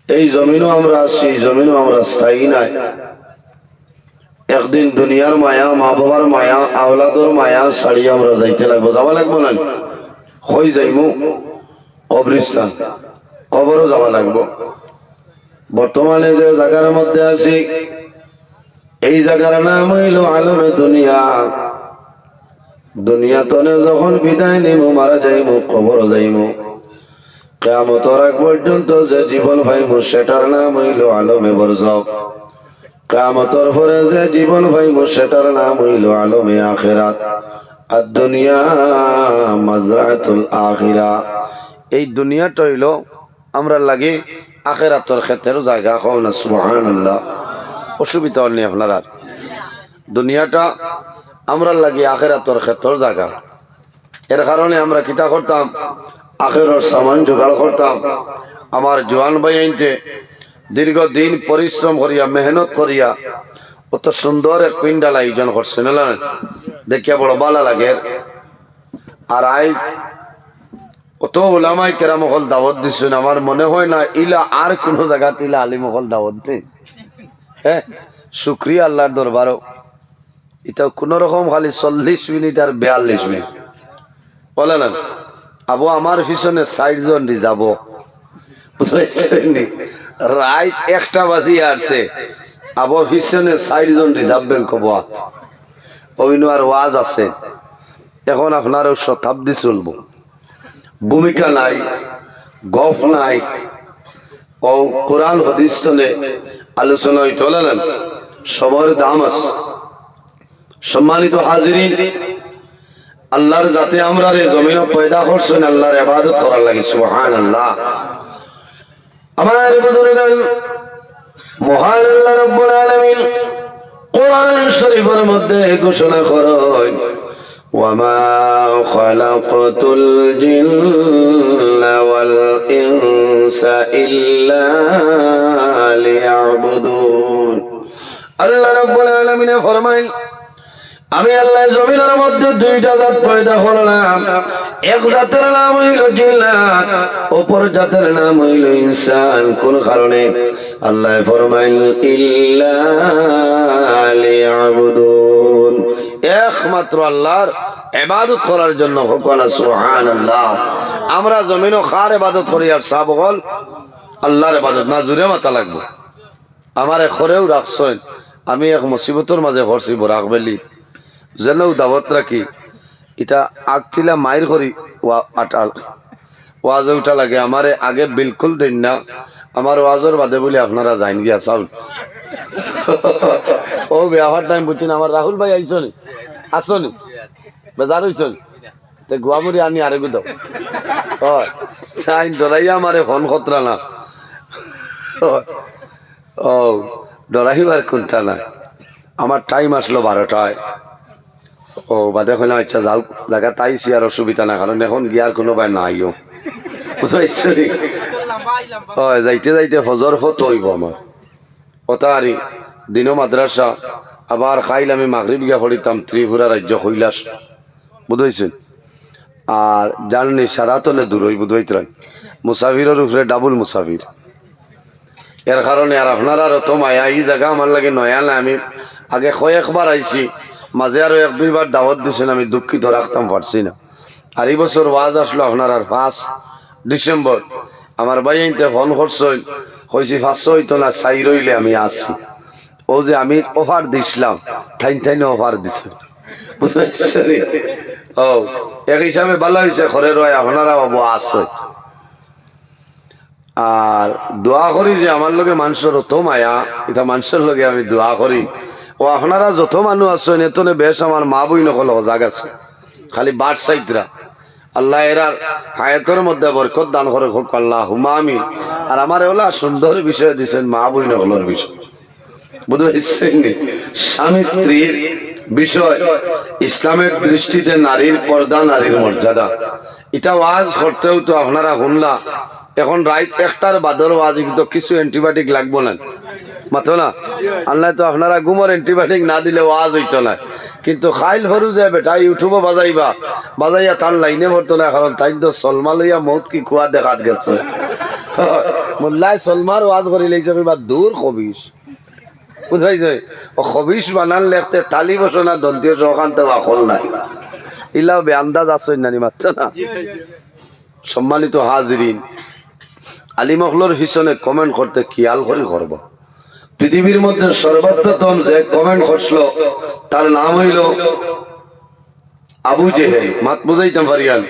এই জমিনও আমরা আছি, জমিনও আমরা স্থায়ী নাই। একদিন দুনিয়ার মায়া, মা বাবার মায়া, আওলাদর মায়া ছাড়িয়ে আমরা যাইতে লাগবো। যাওয়া লাগবো না? হই যাইমু কবরিস্তান, কবরও যাওয়া লাগবো। বর্তমানে যে জায়গার মধ্যে আছি, এই জায়গার নাম হইল আলমে দুনিয়া। দুনিয়া তনে যখন বিদায় নিমু, মারা যাইমু, কবর যাইমু, কিয়ামতের আগ পর্যন্ত যে জীবন পাইমু সেটার নাম হইল আলমে বরজাখ। কিয়ামতের পরে যে জীবন পাইমু সেটার নাম হইল আলমে আখিরাত। আর দুনিয়া মাজরাতুল আখিরা। এই দুনিয়াটা হইল আমরা লাগে আখিরাতের ক্ষেত্রেও জায়গা। কও না সুবহানাল্লাহ। অসুবিধা নেই আপনারা। দুনিয়াটা আমরা লাগে আখিরাতের ক্ষেত্রের জায়গা। এর কারণে আমরা কিতা করতাম, আখিরার সামান জোগাড় করতাম। আমার জওয়ান ভাই আইনতে দীর্ঘদিন পরিশ্রম করিয়া, মেহনত করিয়া অত সুন্দর এক পিন্ডাল আয়োজন করছে না, দেখিয়া বড় ভালো লাগে। আর আই কত ওলামাই কেরামহল দাওয়াত দিচ্ছেন, আমার মনে হয় না ইলা আর কোন জায়গাতে ইলা আলিমহল দাওয়াত দেয়। হ্যাঁ, শুক্রিয়া আল্লাহর দরবারও। এটা কোন রকম খালি 40 মিনিট আর 42 মিনিট বলে না। আবু আমার পিছনে 60 জন যাব, রাত 1টা বাজিয়ে আসছে। আবু পিছনে 60 জন রিজার্ভবেন কব অভিনয় আর ওয়াজ আছে। এখন আপনারও শতাব্দী চলবো, ভূমিকা নাই, গফ নাই, ও কোরআন হাদিস তনে আলোচনা চলে না, সবার দাম আছে। সম্মানিত হাজিরিন, আল্লাহর জাতে আমরা রে জমিন পয়দা করছেন আল্লাহর ইবাদত করার লাগে। সুবহানাল্লাহ। আমার বুজুর্গান, মহান আল্লাহ রাব্বুল আলামিন কোরআন শরীফের মধ্যে ঘোষণা করেন, ওয়ামা খালাকাতুল জিন্না ওয়াল ইনসা ইল্লা লিয়াবুদুন। আল্লাহ রাব্বুল আলামিন ফরমায়, আমি আল্লাহ জমিনের মধ্যে 2টা জাত পয়দা করলাম। এক জাতের নাম হইল জিন্নাত, অপর জাতের নাম হইল ইনসান। কোন কারণে? আল্লাহ ফরমাইল ইল্লা লিয়াবুদুন, একমাত্র আল্লাহর ইবাদত করার জন্য। হোকনা সুবহানাল্লাহ। আমরা জমিনও কার ইবাদত করি? আর সব বল আল্লাহর ইবাদত না। জুরে মাথা লাগবে। আমারে খরেও রাখছেন, আমি এক মুসিবতের মাঝে পড়ছি বরাক বেলি, যেন দাওয়াত রাখি। এটা আগতিলা মায়ের করি ওয়াজে উঠা লাগে। আমারে আগে বিলকুল দিন না, আমার ওয়াজের বাদে বলে আপনারা যাইন গিয়া চাউল। ও বেহার টাইম বুঝছেন। আমার রাহুল ভাই আইসনি, আসনি, বেজার হইছন, তো গুয়ামুড়ি আনি আরেকু দাও। ডরাইয়া আমারে ফোন খতরা না। ও ডরাইবার কোনটা না। আমার টাইম আসলো 12টায়। ও বাদে কইলাম আচ্ছা যাও, জায়গা তাইছি আর অসুবিধা না, কারণ এখন গিয়ার কোনো ভাই নাইও। যাইতে যাইতে ফজর ফত হইব আমার ওতারি দিনও মাদ্রাসা। আবার খাইল আমি মাগরিব গিয়া পড়িতাম ত্রিপুরা রাজ্য কৈলাস, বুঝাইছেন। আর জাননি সারাতনে দূর হই বুঝাইতাম, মুসাফিরের উপরে ডাবল মুসাফির। এর কারণে আর আপনার আর অত মায়া এই জায়গা আমার লাগে নয়া না। আমি আগে কয়েকবার আইছি, মাঝে আরো 1-2বার দাওয়াত দিয়েছেন, আমি দুঃখিত রাখতাম পারছি না। আর এই বছর ওয়াজ আসলো আপনার আর 5 ডিসেম্বর। আমার ভাই আইনতে ফোন করছেন, কইছি 500 হইতো না, 4 রইলে আমি আসছি। ও যে আমি অফার দিছিলাম, ঠাইন অফার দিছে, বুঝতে। ও এক হিসাবে ভালো হয়েছে, ঘরে রয় আপনারা বাবু আসে। আর দোয়া করি যে আমার লগে মানুষের অত মায়া, এটা মানুষের লগে আমি দোয়া করি। ও আপনারা যত মানুষ আছেন এতনে বেশ আমার মা বই নকল অজাগ আছে, খালি বাট সাইতরা। আল্লাহ এরা হায়াতের মধ্যে বরকত দান করে হোক, আল্লাহ হুমা আমিন। আর আমার ওলা সুন্দর বিষয় দিচ্ছেন মা বই নকলের বিষয়, বুঝেছেন। স্বামী স্ত্রীর বিষয়, ইসলামের দৃষ্টিতে নারীর পর্দা, নারীর মর্যাদা। এটা ওয়াজ করতেও তো আপনারা শুনলা। এখন রাত 1টার বাদর ওয়াজ, কিন্তু কিছু অ্যান্টিবায়োটিক লাগবো না, মাথো না। আল্লাহ তো আপনারা ঘুমোর অ্যান্টিবায়োটিক না দিলে ওয়াজ হইতো না। কিন্তু খাইল ভরু যায় বেটা, ইউটিউবও বাজাইয়া তার লাইনে ভরতো না, কারণ তাই তো সলমা লইয়া মৌত কি কুয়া দেখাত গেছে। মোল্লাই সলমার ওয়াজ করি লাইছে বা দূর খবিস বুঝাইছে ও খবিস বানান লেখতে তালি বসনা দন্তীয় সকান্ত বাকল নাই ইলাও বে আন্দাজ আসই নানি মাত্র না। সম্মানিত হাজরিন, আলী মখলোর পিছনে কমেন্ট করতে খেয়াল করে করব। পৃথিবীর মধ্যে সর্বপ্রথম যে কমেন্ট করছিল তার নাম হইল আবু জেহেল। মাত বুঝাইতাম পারিয়ান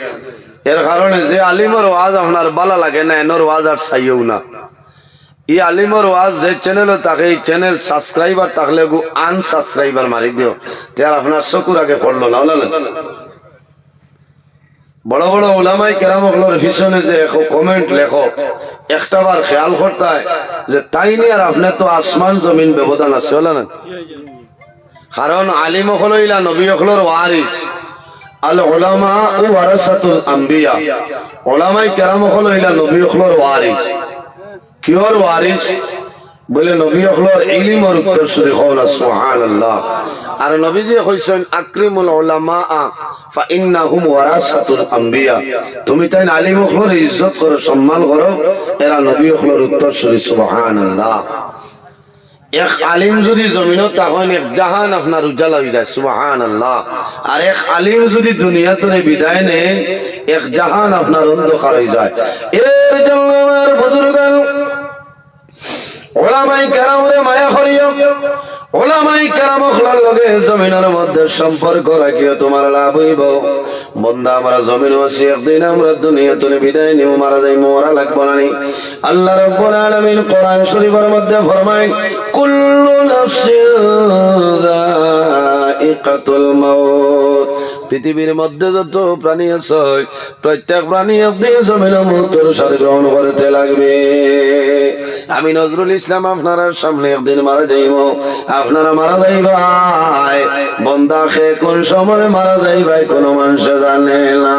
এর কারণে যে আলিমর ওয়াজ আপনার বালা লাগে না এনর ওয়াজ আর চাইও না। এই আলিমর ওয়াজ যে চ্যানেল থাকে এই চ্যানেল সাবস্ক্রাইবার থাকলে আনসাবস্ক্রাইবার মারি দিও তার আপনার চকুর আগে পড়লো না। বড় বড় ওলামাই কেরামগুলোর পিছনে যে কমেন্ট লেখো একটা বার খেয়াল করতে হয় যে তাই নিয়ে আর আপনার তো আসমান জমিন ব্যবধান আছে হলো না। কারণ আলিম হইলা নবী হলোর ওয়ারিস, আল উলামা ও ওয়ারাসাতুল আম্বিয়া। ওলামাই কেরাম হইলা নবী হলোর ওয়ারিস। কিওর ওয়ারিস বলে নবী হলোর ইলমের উত্তরসূরি হওয়া সুবহানাল্লাহ। আর নবীজি কইছেন আকরিমুল উলামা ফা ইন্নাহুম ওয়ারাসাতুল আম্বিয়া। তুমি তাই আলিম হলোর ইজ্জত করো, সম্মান করো, এরা নবী হলোর উত্তরসূরি সুবহানাল্লাহ। এক আলিম যদি জমিনত তখন এক জাহান আপনার উজ্জ্বল হয়ে যায় সুবহানাল্লাহ। আর এক আলিম যদি দুনিয়া থেকে বিদায় নেন এক জাহান আপনার অন্ধকার হয়ে যায়। এর জন্য আমার বুজুর্গান ওলামাই কেরামরে মায়া করিও, ওলামাই কেরাম খলার লগে জমিনের মধ্যে সম্পর্ক রাখিও, তোমার লাভ হইব। বন্দা আমরা জমিন আছি একদিন আমরা দুনিয়া থেকে বিদায় নিব, মারা যাই, মরা লাগবো না। আল্লাহ রাব্বুল আলামিন কোরআন শরীফের মধ্যে ফরমায় কুল্লু নাফসিন যায়িকাতুল মাউত। পৃথিবীর মধ্যে যত প্রাণী আছে প্রত্যেক প্রাণী একদিন জমিনের মৃত্যুর সাথে গ্রহণ করতে লাগবে। আমি নজরুল ইসলাম আপনার সামনে একদিন মারা যাইব, আপনারা মারা যাইবাই। বন্দাকে কোন সময় মারা যাইবাই কোনো মানুষ জানে না।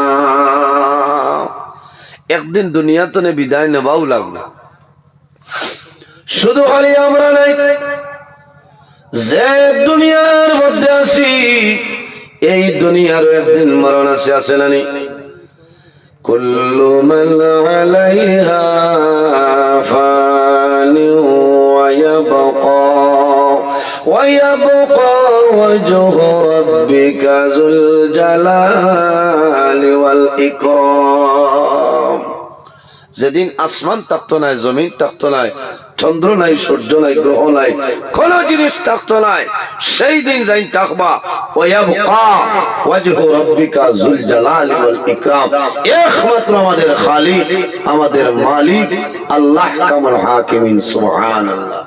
একদিন দুনিয়া তো বিদায় নেবাও লাগবে। শুধু খালি আমরা নাই, যে দুনিয়ার মধ্যে আছি এই দুনিয়ারও একদিন মরণ আছে না নি? কুল্লু মান আলাইহা ফানি ওয়া ইয়াবকা ওয়াজহু রাব্বিকা যুল জালালি ওয়াল ইকরাম। যেদিন আসমান থাকতো নাই, জমিন থাকতো নাই, চন্দ্র নাই, সূর্য নাই, গ্রহ নাই, কোন জিনিস থাকতো নাই, সেই দিন যাই থাকবা ওয়ায়াবকা ওয়াজহু রাব্বিকা যুল জালালি ওয়াল ইকরাম। একমাত্র আমাদের খালিক, আমাদের মালিক আল্লাহ কামুল হাকিমিন সুবহানাল্লাহ।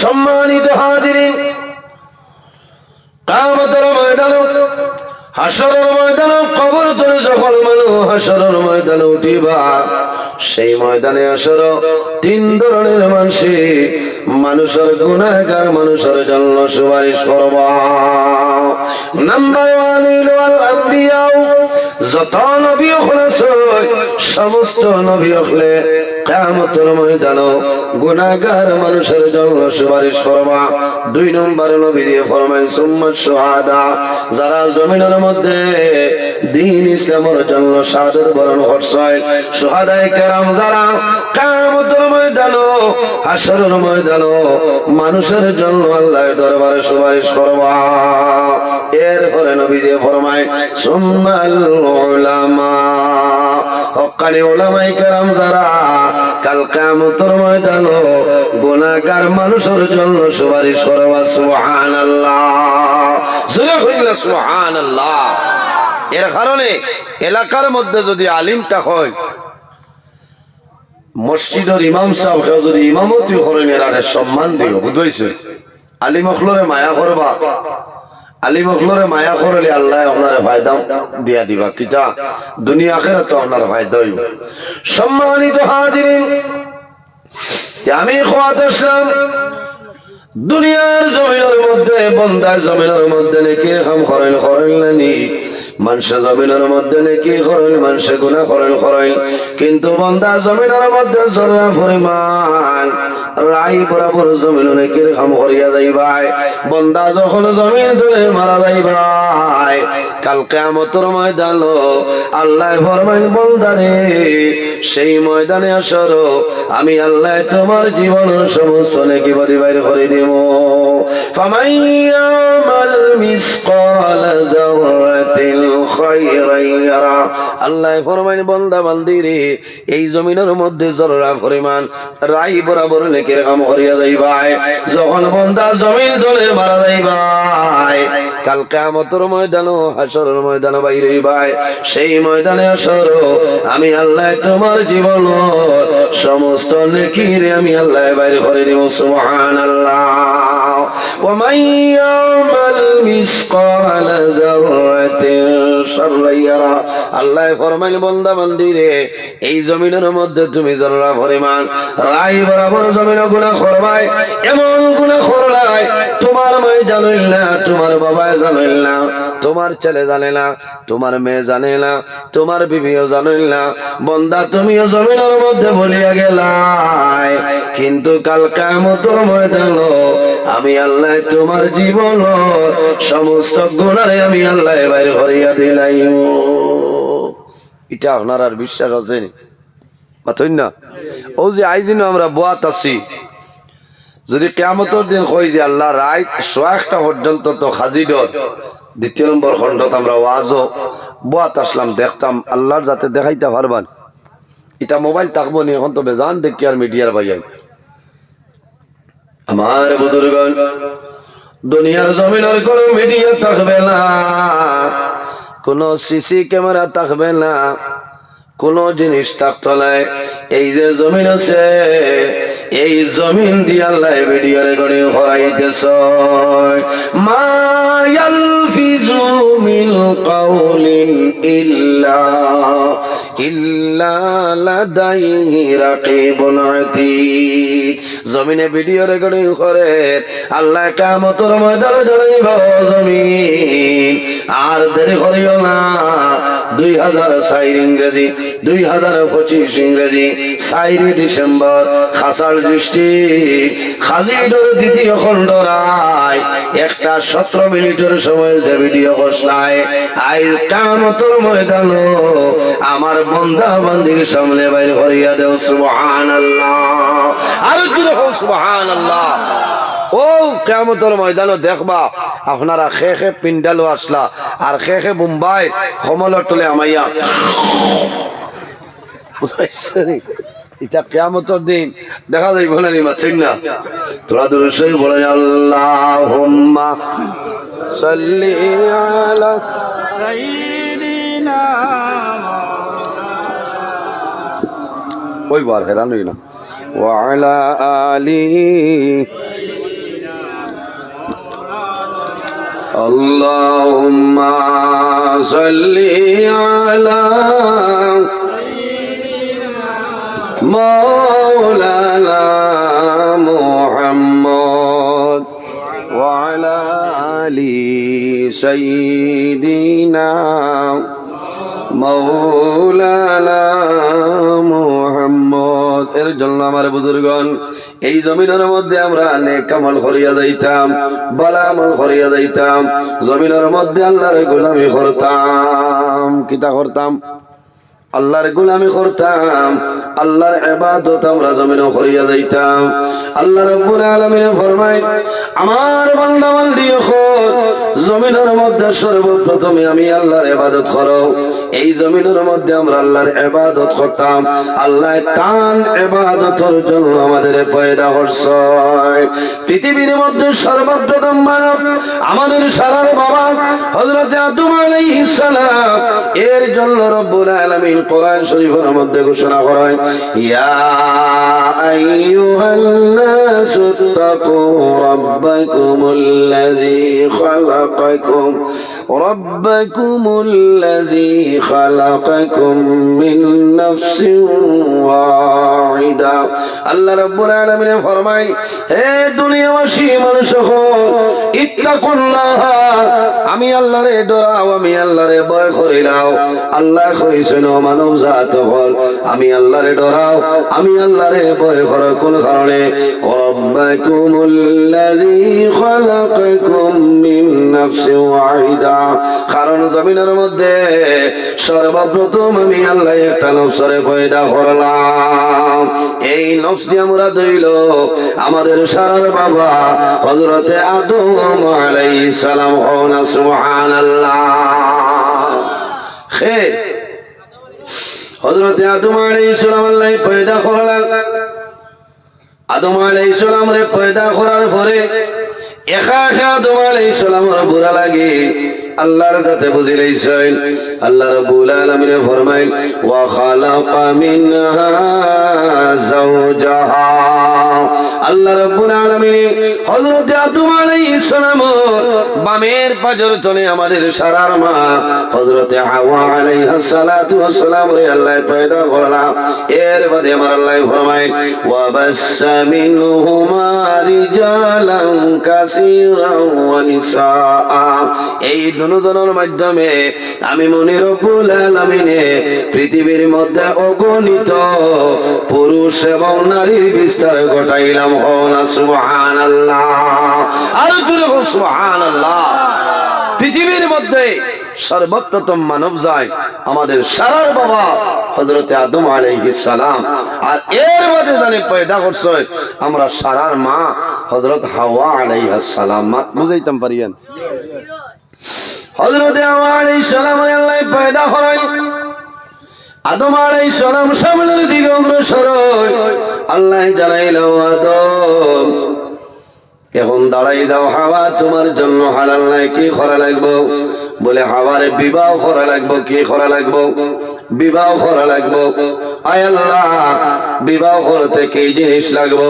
সম্মানিত হাজিরিন, কিয়ামতের ময়দানে, হাসরের ময়দানে, কবর থেকে যখন মানুষ হাসরের ময়দানে উঠিবা, সেই ময়দানে আসর তিন ধরনের মানুষের গুনাহগার মানুষের জন্য সুপারিশ করবা। নাম্বার 1 হইল আল আম্বিয়া। যত নবী হলেছে সমস্ত নবী হলে কিয়ামতের ময়দানে গুনাহগার মানুষের জন্য সুপারিশ করবা। 2 নম্বর নবী দিয়ে ফরমায় সুম্মা শুহাদা। যারা জমিনের মধ্যে দ্বীন ইসলামের জন্য শাহাদাত বরণ করছে, শুহাদায়ে কেরাম যারা কিয়ামতের ময়দানে হাসরের ময়দানে মানুষের জন্য আল্লাহর দরবারে সুপারিশ করবা। এরপরে নবী দিয়ে ফরমায় সুম্মাল উলামা। হক্কানি উলামায়ে কেরাম যারা কাল কিয়ামতের ময়দানে গুনাহগার মানুষের জন্য সুপারিশ করবা। সুবহানাল্লাহ, জোরে কইলা সুবহানাল্লাহ। এর কারণে এলাকার মধ্যে যদি আলিম থাকে, মসজিদের ইমাম সাহেব যদি ইমামতি করেন এরারে সম্মান দিও, বুঝাইছে? আলিম হলরে মায়া করবা, আলিম হলরে মায়া করলে আল্লাহ আপনার ফায়দা দিয়া দিবা, কিটা দুনিয়া আখিরাত তো আপনার ফায়দা হইব। সম্মানিত হাজিরিন, আমি খোয়াত ইসলাম দুনিয়ার জমিনের মধ্যে, বন্দার জমিনের মধ্যে নেকি কাম করেন নানি, মানুষ জমিনের মধ্যে নেকি করেন, মানুষ গুনাহ করেন, কিন্তু বান্দা জমিনের মধ্যে জরা পরিমাণ রাই বরাবর জমিন নেকির কাম করিয়া যাইবাই। বান্দা যখন জমিন ধরে মারা যাইবাই, কাল কিয়ামতের ময়দান আল্লাহ ফরমাইন বান্দারে সেই ময়দানে আসরো, আমি আল্লাহ তোমার জীবনের সমস্ত নেকি বাদি বাইর করে দেব। ফামান ইয়ামাল মিসকাল যাররাতিল খায়রান ইয়ারা, আল্লাহ ফরমাইন বান্দা বান্দিরে এই জমিনের মধ্যে জররা পরিমাণ রাই বরাবর নেকির কাম করিয়া যাইবাই। যখন বান্দা জমিন ধরে মারা যাইবাই, কাল কিয়ামতের ময়দান হাসরের ময়দান বাইর হইবাই। সেই ময়দানে আসরো, আমি আল্লাহ তোমার জীবন সমস্ত নেকির আমি আল্লাহ বাইর করে দেব। সুবহানাল্লাহ। ওয়া মান ইয়ামাল মিসকাল যাররাতিন শাররান ইয়ারা, আল্লাহ ফরমাইন বান্দা বান্দিরে এই জমিনের মধ্যে তুমি জররা পরিমাণ রাই বরাবর জমিনে গুনাহ করবাই, এমন গুনাহ করলাই তোমার মা জানেন না, তোমার বাবা জানেন না, তোমার ছেলে জানে না, তোমার মেয়ে জানে না, তোমার বিবিও জানেন না, বান্দা তুমিও জমিনের মধ্যে বলিয়া গেলাই, কিন্তু কাল কিয়ামতের ময়দান আমি আল্লাহ তোমার জীবন সমস্ত গুনাহে আমি আল্লাহ বাইর করিয়া দিলাম। এটা আপনার আর বিশ্বাস আছে মাথইন না? ও যে আইজিন আমরা বুয়াত আছি, যদি কিয়ামতের দিন কই যে আল্লাহ রাত 1:00 পর্যন্ত তো হাজির, দ্বিতীয় নম্বর খণ্ডত আমরা ওয়াজও বুয়াত আসলাম, দেখতাম আল্লাহর যাতে দেখাইতে পারবান। এটা মোবাইল থাকবো নি, এখন তো বেজান দেখি আর মিডিয়ার ভাইয়াই। আমার বুজুর্গণ, দুনিয়ার জমিনের কোনো মিডিয়া থাকবে না, কোনো সিসি ক্যামেরা থাকবে না, কোনো জিনিস থাকতো না। এই যে জমিন আছে, এই জমিন দিয়ে আল্লাহ ভিডিও রেকর্ডিং করাইতেছ। মা ইয়ালফিজু মিন কাউলিন ইল্লা লাদাইহি রাকিবুন আতীদ। জমিনে ভিডিও রেকর্ডিং করে আল্লাহ কিয়ামতের ময়দানে জানাইব জমিন আর দেরি করিও না। 2004 ইংরেজি, 2025 ইংরেজি, 4 ডিসেম্বর খাসার ডিস্ট্রিক্ট খাজিডোর দ্বিতীয় খণ্ডরায় 1:17 মিনিটের সময় যে ভিডিও ঘোষণায় আই কিয়ামতের ময়দান আমার বান্দা বান্দির সামনে বাইর করিয়া দেও। সুবহানাল্লাহ। আর জোরে হোক সুবহানাল্লাহ। ও কিয়ামতের ময়দানে দেখবা আপনারা খেখে পিন্ডালো আসলা আর খেখে মুম্বাই কমলের তলে আমাইয়া। এটা কিয়ামতের দিন দেখা যাইব না নিমা, ঠিক না? তোরা দুরূদ বলেন আল্লাহুম্মা সাল্লি আলা সাইয়্যিদিনা। ওই বার হেরান হই না। ওয়া আলা আলিহি আল্লাহুম্মা সাল্লি আলা মাওলানা মুহাম্মদ ওয়া আলা আলি সাইয়্যিদিনা মাওলানা মুহাম্মদ। এর জন্য আমার বুজুর্গণ, এই জমিনের মধ্যে আমরা নেক আমল করিয়া যাইতাম, ভালো আমল করিয়া যাইতাম, জমিনের মধ্যে আল্লাহর গোলামি করতাম। কিতা করতাম? আল্লাহর গোলামি করতাম, আল্লাহর ইবাদত আমরা জমিনে করিয়া যাইতাম। আল্লাহ রাব্বুল আলামিন ফরমায়, আমার বান্দা বান্দিগণ জমিনের মধ্যে সর্বপ্রথমে আমি আল্লাহর ইবাদত করো। এই জমিনের মধ্যে আমরা আল্লাহর ইবাদত করতাম। আল্লাহ তান ইবাদতের জন্য আমাদের পয়দা করছে। পৃথিবীর মধ্যে সর্বপ্রথম মানব আমাদের সারার বাবা হযরত আদম আলাইহিস সালাম। এর জন্য রব্বুল আলামিন কোরআন শরীফের মধ্যে ঘোষণা করেন, ইয়া আইয়ুহান নাসু তাকু রাব্বাকুমুল্লাযী খালাকাকুম মিন নাফসিন ওয়াহিদা ওয়াহিদা। আল্লাহ রাব্বুল আলামিন ফরমায়, হে দুনিয়াবাসী মানুষ ইত্তাকুল্লাহ, আমি আল্লাহরে ডরাও, আমি আল্লাহরে ভয় করিলাও। আল্লাহ কইছেন ও মানব জাত হল, আমি আল্লাহরে ডরাও, আমি আল্লাহরে ভয় করো। কোন কারণে? রাব্বাকুমুল্লাযী খালাকাকুম মিন নাফসিন ওয়াহিদা, কারণ জমিনের মধ্যে সর্বপ্রথম আমি আল্লাহ একটা নফসরে পয়দা করলাম। এই নফস দিয়ে আমরা দইল আমাদের সারার বাবা হযরতে আদম আলাইহিস সালাম। সুবহানাল্লাহ। হে হযরতে আদম আলাইহিস সালাম আল্লাহ পয়দা করলেন। আদম আলাইহিস সালাম রে পয়দা করার পরে একা একা আদম আলাইহিস সালামের বুড়া লাগে আল্লাহর যাতে বুঝি লইছেন। আল্লাহ রাব্বুল আলামিন ফরমাইল, ওয়া খালাকা মিনহা যাওজাহা। আল্লাহ রাব্বুল আলামিন হযরত আদম আলাইহিস সালাম বামের পাজর তলে আমাদের সারার মা হযরত হাওয়া আলাইহিস সালাতু ওয়াস সালাম রে আল্লাহ পয়দা করলা। এর বাদে আমার আল্লাহ ফরমায়, ওয়া বাসসা মিনহুমা রিজালান কাসীরান ওয়া নিসা। এই দুজনের মাধ্যমে আমি মনি রব্বুল আলামিন পৃথিবীর মধ্যে অগণিত পুরুষ এবং নারীর বিস্তার ঘটাইলাম। সুবহানাল্লাহ। আর জোরে বল সুবহানাল্লাহ। পৃথিবীর মধ্যে সর্বপ্রথম মানব যায় আমাদের সারার বাবা হযরতে আদম আলাইহিস সালাম। আর এর মধ্যে জানি পয়দা করছে আমরা সারার মা হযরত হাওয়া আলাইহিস সালাম। বুঝাইতাম পারিয়েন? হযরতে হাওয়া আলাইহিস সালাম আল্লাহ পয়দা করেন। আদম আলাইহিস সালাম সামনের দিকে অগ্রসর হয়। আল্লাহ জানাইলো, আদম এখন দাঁড়াই যাও, হাওয়া তোমার জন্য হালাল নাই, কি করা লাগবো? বলে হাওয়ারে বিবাহ করা লাগবো। কি করা লাগবো? বিবাহ করা লাগবো। আয় আল্লাহ, বিবাহ করতে কি জিনিস লাগবো?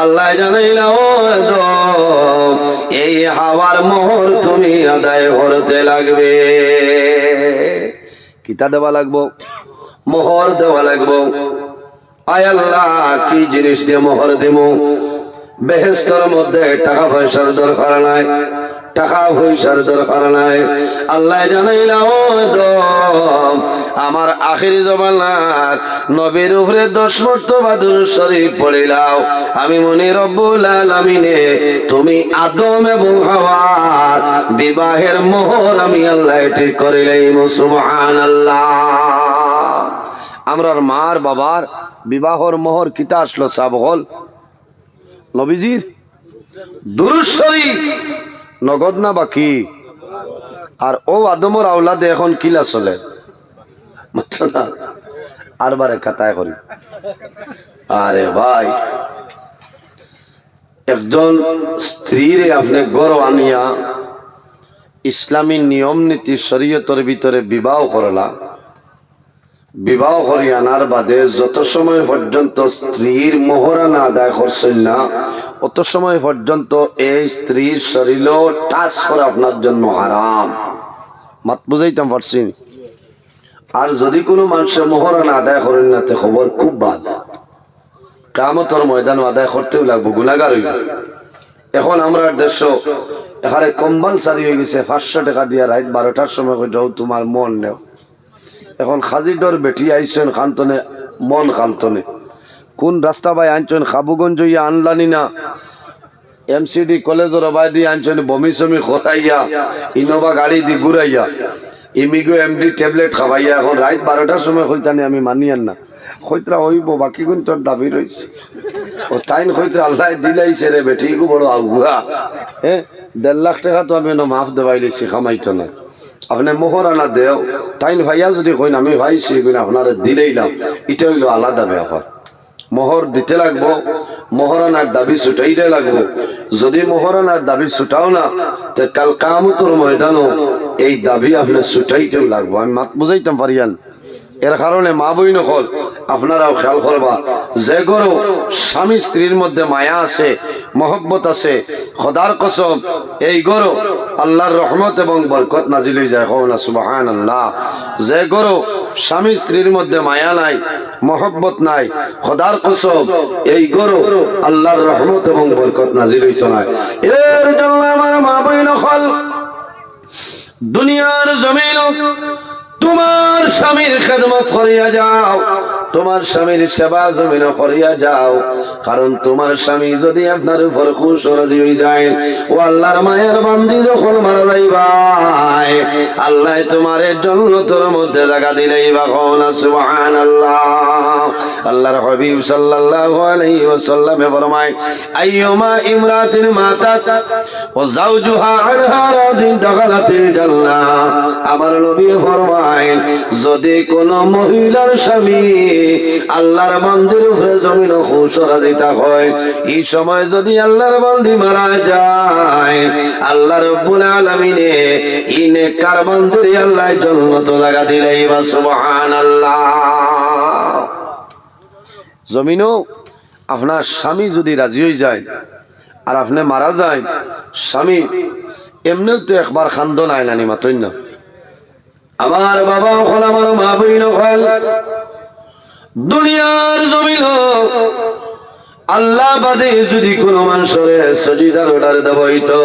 আল্লাহ জানাইলা, ও আদম এই হাওয়ার মোহর তুমি আদায় করতে লাগবে। কিতা দেওয়া লাগবো? মোহর দেওয়া লাগবো। আয় আল্লাহ, কি জিনিস দিয়ে মোহর দেব? বেহেশতের মধ্যে টাকা পয়সার দরকার নাই, টাকা পয়সার দরকার নাই। আল্লাহ জানাইলা, ও আদম আমার আখিরি জমানার নবীর উপরে 10 মর্তবা দুরূদ শরীফ পড়িলাও। আমি মনি রব্বুল আলামিন তুমি আদম এবং হাওয়ার বিবাহের মোহর আমি আল্লাহ ঠিক করিলাম। সুবহানাল্লাহ। আমরার মার বাবার বিবাহর মোহর কিতা আসলো? সাবগল নবীজির দুরূদ শরীফ, নগদ না বাকি? আর ও আদমর আওলাদে এখন কিলা চলে আর বারে কাতায় করি। আরে ভাই, একজন স্ত্রীরে আপনি গড় আনিয়া ইসলামী নিয়ম নীতি শরীয়তের ভিতরে বিবাহ করলা। বিবাহ করি আনার বাদে যত সময় পর্যন্ত স্ত্রীর মোহরানা আদায় করছেন না, অত সময় পর্যন্ত এই স্ত্রীর শরীর টাচ করা আপনার জন্য হারাম। মাত বুঝাইতাম পারছি? আর যদি কোনো মানুষের মোহরানা আদায় করেন না, তে খবর খুব বাদ, কিয়ামতের ময়দান আদায় করতেও লাগবো, গুনাহগার হইব। এখন আমরা দেশ এখানে কম্পালসারি হয়ে গেছে 500 টাকা দিয়ে রাত 12টার সময় যাও তোমার মন নেও। এখন খাজিডর বেটি আইছেন খান্তনে, মন খান্তনে কোন রাস্তা বাই আনছেন, খাবুগঞ্জ ইয়া আনলানি না, এমসিডি কলেজের বাই দিয়ে আনছেন, বমি সমি খরাইয়া ইনোভা গাড়ি দিয়ে ঘুরাইয়া ইমিগো এমডি ট্যাবলেট খাওয়াইয়া এখন রাত 12টার সময় হইতানি আমি মানিয়ান না। হইতরা হইব, বাকি কোন তোর দাবি রয়েছে ও তাইন হইতে আল্লাহ দিলাইছে রে বেটি গো বড় আগুয়া। 1.5 লাখ টাকা তো আমি মাফ দেওয়াই লেছি, খামাইতো না। আপনি মোহরানা দেও, তাইন ভাইয়া যদি কইন আমি ভাইছি আপনারা দিলেইলাম, এটা হইলো আলাদা ব্যাপার। মোহর দিতে লাগবো, মোহরানার দাবি ছুটাইতে লাগবো। যদি মোহরানার দাবি ছুটাও না, তো কাল কিয়ামতের ময়দানও এই দাবি আপনি ছুটাইতেও লাগবো। আমি মাত বুঝাইতাম পারিয়ান? এর কারণে মা বইন হল আপনারাও খেয়াল করবা, যে গরো স্বামী স্ত্রীর মধ্যে মায়া আছে, মহব্বত আছে, খোদার কসম এই গরো আল্লাহর রহমত এবং বরকত নাজিল হয়ে যায়। না সুবহানাল্লাহ। যে গরো স্বামী স্ত্রীর মধ্যে মায়া নাই, মহব্বত নাই, খোদার কসম এই গরো আল্লাহর রহমত এবং বরকত নাজিল হইতো না। এর জন্য আমার মা বইন হল দুনিয়ার জমিন তোমার স্বামীর খেদমত করিয়া যাও, তোমার স্বামীর সেবা জমিন করিয়া যাও। কারণ তোমার স্বামী যদি আপনার উপর খুশ রাজি হয়ে যায়, ও আল্লাহর মায়ের বান্দি যখন মারা যাইবাই, আল্লাহ তোমার জান্নাতের মধ্যে জায়গা দিলেই বা না সুবহানাল্লাহ। আল্লাহর হাবিব সাল্লাল্লাহু আলাইহি ওয়াসাল্লাম ফরমায়, আইয়ুমা ইমরাতিন মাতাত ওয়া যাওজুহা আনহা রাদিন দাখালাতিল জান্নাহ। আমার নবী ফরমায়, যদি কোন মহিলার স্বামী আল্লাহর বান্দির উপরে জমিন খুশ রাজিতা হয়, এই সময় যদি আল্লাহর বান্দি মারা যায়, আল্লাহ রাব্বুল আলামিনে এই নেককার বান্দির আল্লাহ জান্নাত জায়গা দিলেই বা সুবহানাল্লাহ। জমিনও আপনার স্বামী যদি রাজি হয়ে যায় আর আপনি মারা যায়, স্বামী এমনিও তো একবার খান্দন আইলানি মাতই না। আমার বাবা হল, আমার মা বইন হল, দুনিয়ার জমিন আল্লাহ বাদে যদি কোনো মানুষের সজিদার অর্ডার দেব হইতো,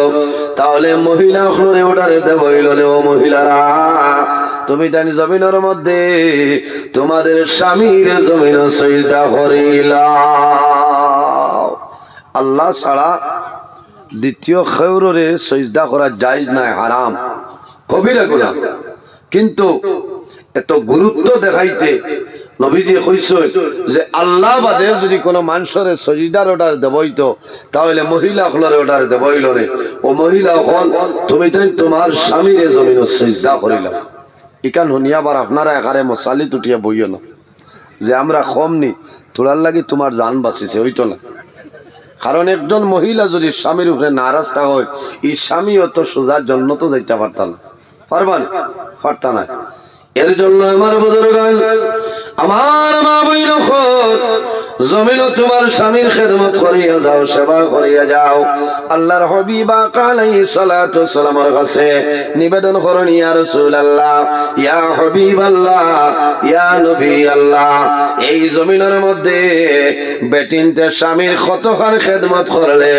তাহলে মহিলা হলে অর্ডার দেব হইল। ও মহিলারা, তুমি জানি জমিনের মধ্যে তোমাদের স্বামীর জমিন সজদা করিলা। আল্লাহ ছাড়া দ্বিতীয় খেউরে সজদা করা জায়েজ নাই, হারাম, কবিরা গুনাহ। কিন্তু এত গুরুত্ব দেখাইতে নবীজি কইছেন যে আল্লাহ বাদে যদি কোনো মানুষের সজদার অর্ডার দেব হইতো, তাহলে মহিলা হলের অর্ডার দেব হইল রে। ও মহিলা হল, তুমি তাই তোমার স্বামীর জমিন সজদা করিলাম। ইকান শুনিয়াবার আপনারা একারে মশালি তুটিয়া বইও না যে আমরা কম নি, তোলার লাগি তোমার জান বাঁচিছে, হইতো না। কারণ একজন মহিলা যদি স্বামীর উপরে নারাজ হয়, এই স্বামী অত সোজার জন্য তো যাইতে পারতাম, পারবান পারতা না। এর জন্য আমার বুজুর্গ, আমার মা বইন জমিন তোমার স্বামীর খেদমত করিয়া যাও, সেবা করিয়া যাও। আল্লাহর হাবিব আলাইহিস সালাতু ওয়াস সালামের কাছে নিবেদন করুন, ইয়া রাসূলুল্লাহ, ইয়া হাবিবাল্লাহ, ইয়া নবী আল্লাহ, এই জমিনের মধ্যে বেটিনতে স্বামীর কতখান খেদমত করলে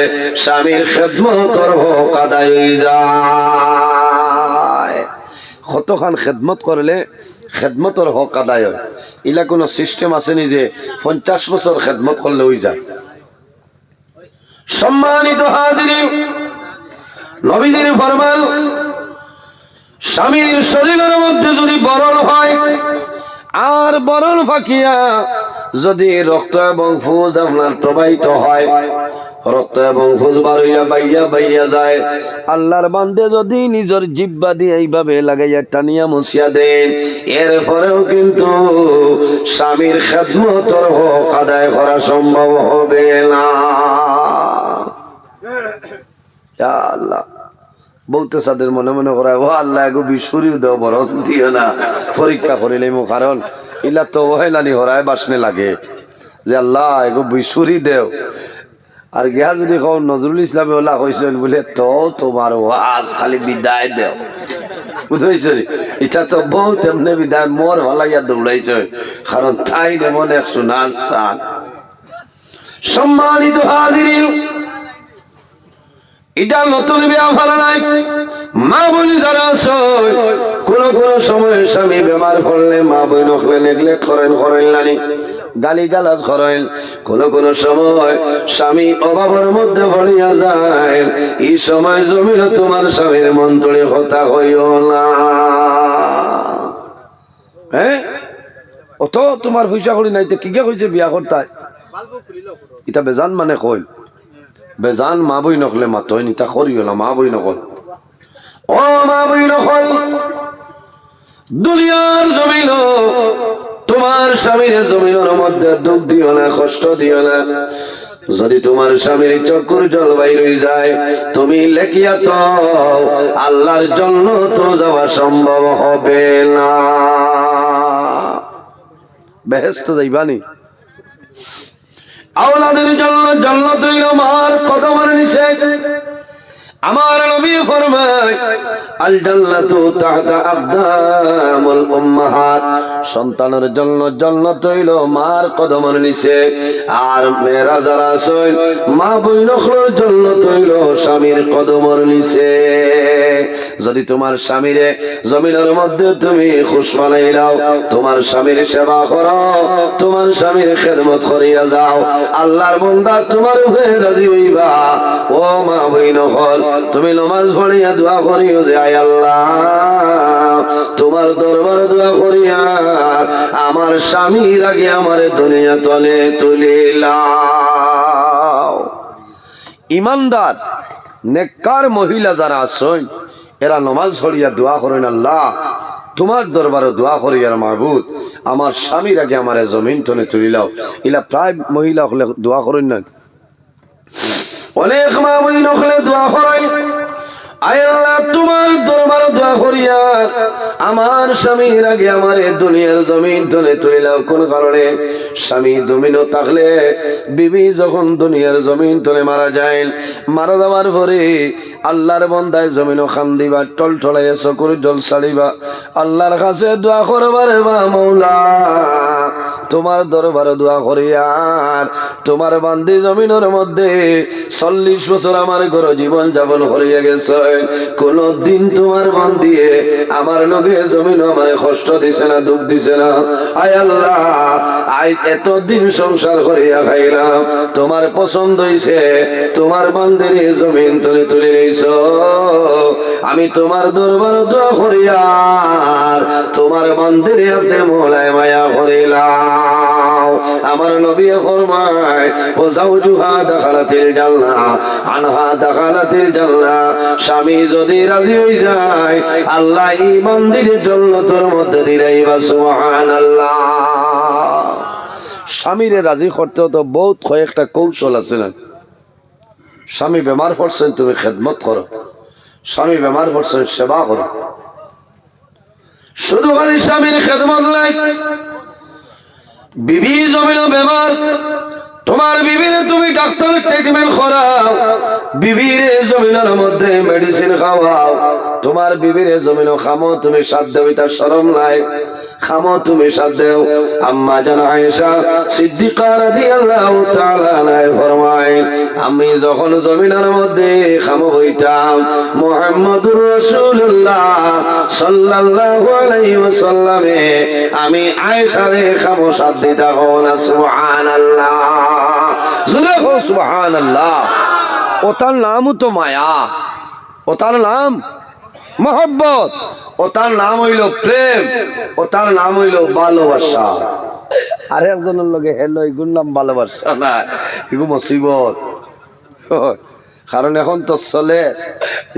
স্বামীর খেদমতের হক আদায় হয়ে যায়। কতখান খেদমত করলে খেদমতের হক আদায় হয়। ইলা কোনো সিস্টেম আছে নি যে 50 বছর খেদমত করলে হয়ে যায়? সম্মানিত হাজিরিন, নবীজির ফরমান, স্বামীর শরীরের মধ্যে যদি বরণ হয় আর বরণ ফাঁকিয়া যদি রক্ত এবং ফুজ আপনার প্রবাহিত হয়, রক্ত এবং ফুজ বাড়িয়া বাইয়া বাইয়া যায়, আল্লাহর বান্দে যদি নিজের জিহ্বা দিয়ে এইভাবে লাগাইয়া টানিয়া মুছিয়া দেন, এরপরেও কিন্তু স্বামীর খেদমতের হক আদায় করা সম্ভব হবে না। ইয়া আল্লাহ, বলতে সাদের মনে মনে করায়, ও আল্লাহ এগো বিশুরিও দেও, বরণ দিও না, পরীক্ষা করিলে মো। কারণ ইলা তো ওহেলানি হরায় বাসনে লাগে যে আল্লাহ এগো বিশুরি দেও। আর গিয়া যদি কও নজরুল ইসলামে ওলা কইছেন বলে, তো তোমার ওয়াজ খালি বিদায় দেও, বুঝাইছে? এটা তো বহুত এমনি বিদায় মোর ভালাইয়া দৌড়াইছে, কারণ তাই মনে শোনার চান। সম্মানিত হাজিরিন, এটা নতুন বিয়া ভালো নাই। মা বোন যারা আছে, কোন কোন সময় স্বামী বেমার পড়লে মা বোন হলে নেগলেক্ট করেন, করেন নানি, গালি গালাজ করেন। কোন কোন সময় স্বামী অভাবের মধ্যে পড়িয়া যায়, এই সময় জমিন তোমার স্বামীর মন্ত্রে কথা হইও না। হ্যাঁ, অত তোমার পয়সা করি নাই, কি কে কইছে বিয়া করতাই? এটা বেজান মানে কইল, বেজান মা বই নকলে মাতই নিতা করিও না, মা বই নকল। ও মা বই নকল, দুনিয়ার জমিন তোমার স্বামীর জমিনের মধ্যে দুঃখ দিও না, কষ্ট দিও না। যদি তোমার স্বামীর চক্ষুর জল বাইর হয়ে যায়, তুমি লেখিয়া তো আল্লাহর জন্য তো যাওয়া সম্ভব হবে না। বেহেশত যাইবানি আওলাদের জন্য জান্নাত হইল মার কদমের নিচে আমার নবী ফরমায় আল জান্নাতু তাহতা আকদামুল উম্মাহাত সন্তানের জন্য জান্নাত হইল মার কদমের নিচে আর মেয়েরা যারা আছেন মা বইনখর জান্নাত হইল স্বামীর কদমের নিচে যদি তোমার স্বামীরে জমিনের মধ্যে তুমি খুশ বানাইলাও তোমার স্বামীর সেবা করো তোমার স্বামীর খেদমত করিয়া যাও আল্লাহর বান্দা তোমার উপরে রাজি হইবা ও মা বইনখর তুমি নামাজ পড়িয়া দোয়া করিও যে আয় আল্লাহ তোমার দরবার দোয়া করিয়া আমার স্বামীর আগে আমার দুনিয়া তলে তুলিলাও ইমানদার নেককার মহিলা যারা আছেন এরা নামাজ পড়িয়া দোয়া করেন আল্লাহ তোমার দরবারে দোয়া করিয়া মাহবুব আমার স্বামীর আগে আমার জমিন তলে তুলিলাও ইলা প্রায় মহিলা হলে দোয়া করেন না অনেক মা বই নখলে দোয়া করেন আয় আল্লাহ তোমার দরবার দোয়া করিয়া আমার স্বামীর আগে আমার দুনিয়ার জমিন তলে তুলিলাও কোন কারণে স্বামী জমিনও থাকলে বিবি যখন দুনিয়ার জমিন তলে মারা যায় মারা যাওয়ার পরে আল্লাহর বান্দায় জমিনও খান দিবা টল টলাইয়া চকুর জল ছাড়িবা আল্লাহর কাছে দোয়া করবারে বা মৌলা তোমার দরবারে দোয়া করিয়ার তোমার বান্দি জমিনের মধ্যে 40 বছর আমার ঘর জীবন যাপন করিয়া গেছে কোন দিন তোমার বান্দিয়ে আমার লগে জমিন আমার কষ্ট দিছে না দুঃখ দিছে না আয় আল্লাহ আজ এতদিন সংসার করিয়া খাইলাম তোমার পছন্দ হইছে তোমার বান্দির জমিন তুলে তুলে লইছো আমি তোমার দরবার দোয়া করিয়ার তোমার বান্দির আপনি মোলায় মায়া করিলাম আমার নবী ফরমায় ও যাওজুহা দাখালাতিল জান্নাহ আনহা দাখালাতিল জান্নাহ স্বামী যদি রাজি হয়ে যায় আল্লাহ এই মন্দিরের জান্নাতের মধ্যে দিলাইবা সুবহানাল্লাহ স্বামীরে রাজি করতে তো বহুত কয়েকটা কৌশল আছে না স্বামী বেমার পড়ছেন তুমি খেদমত করো স্বামী বেমার পড়ছেন সেবা করো শুধু খালি স্বামীর খেদমত নাই বিবি জমিল বেমার তোমার বিবিরে তুমি ডাক্তার ট্রিটমেন্ট করাও বিবিরে জমিনের মধ্যে মেডিসিন খাওয়াও তোমার বিবিরে জমিনও খামো তুমি সাথ দেও এটা শরম নাই খামো তুমি সাথ দেও আম্মা জান আয়েশা সিদ্দিকা রাদিয়াল্লাহু তাআলা আনহা ফরমায় আমি যখন জমিনের মধ্যে খামো হইতাম মুহাম্মদুর রাসূলুল্লাহ সাল্লাল্লাহু আলাইহি ওয়াসাল্লামে আমি আয়েশারে খামো সাথ দিতাম না সুবহানাল্লাহ জোরে হো সুবহানাল্লাহ ওটার নামও তো মায়া ওটার নাম মোহব্বত ওটার নাম হইল প্রেম ওটার নাম হইল ভালোবাসা আর একজনের লগে হেলো এগুর নাম ভালোবাসা না এগু মুসিবত কারণ এখন তো চলে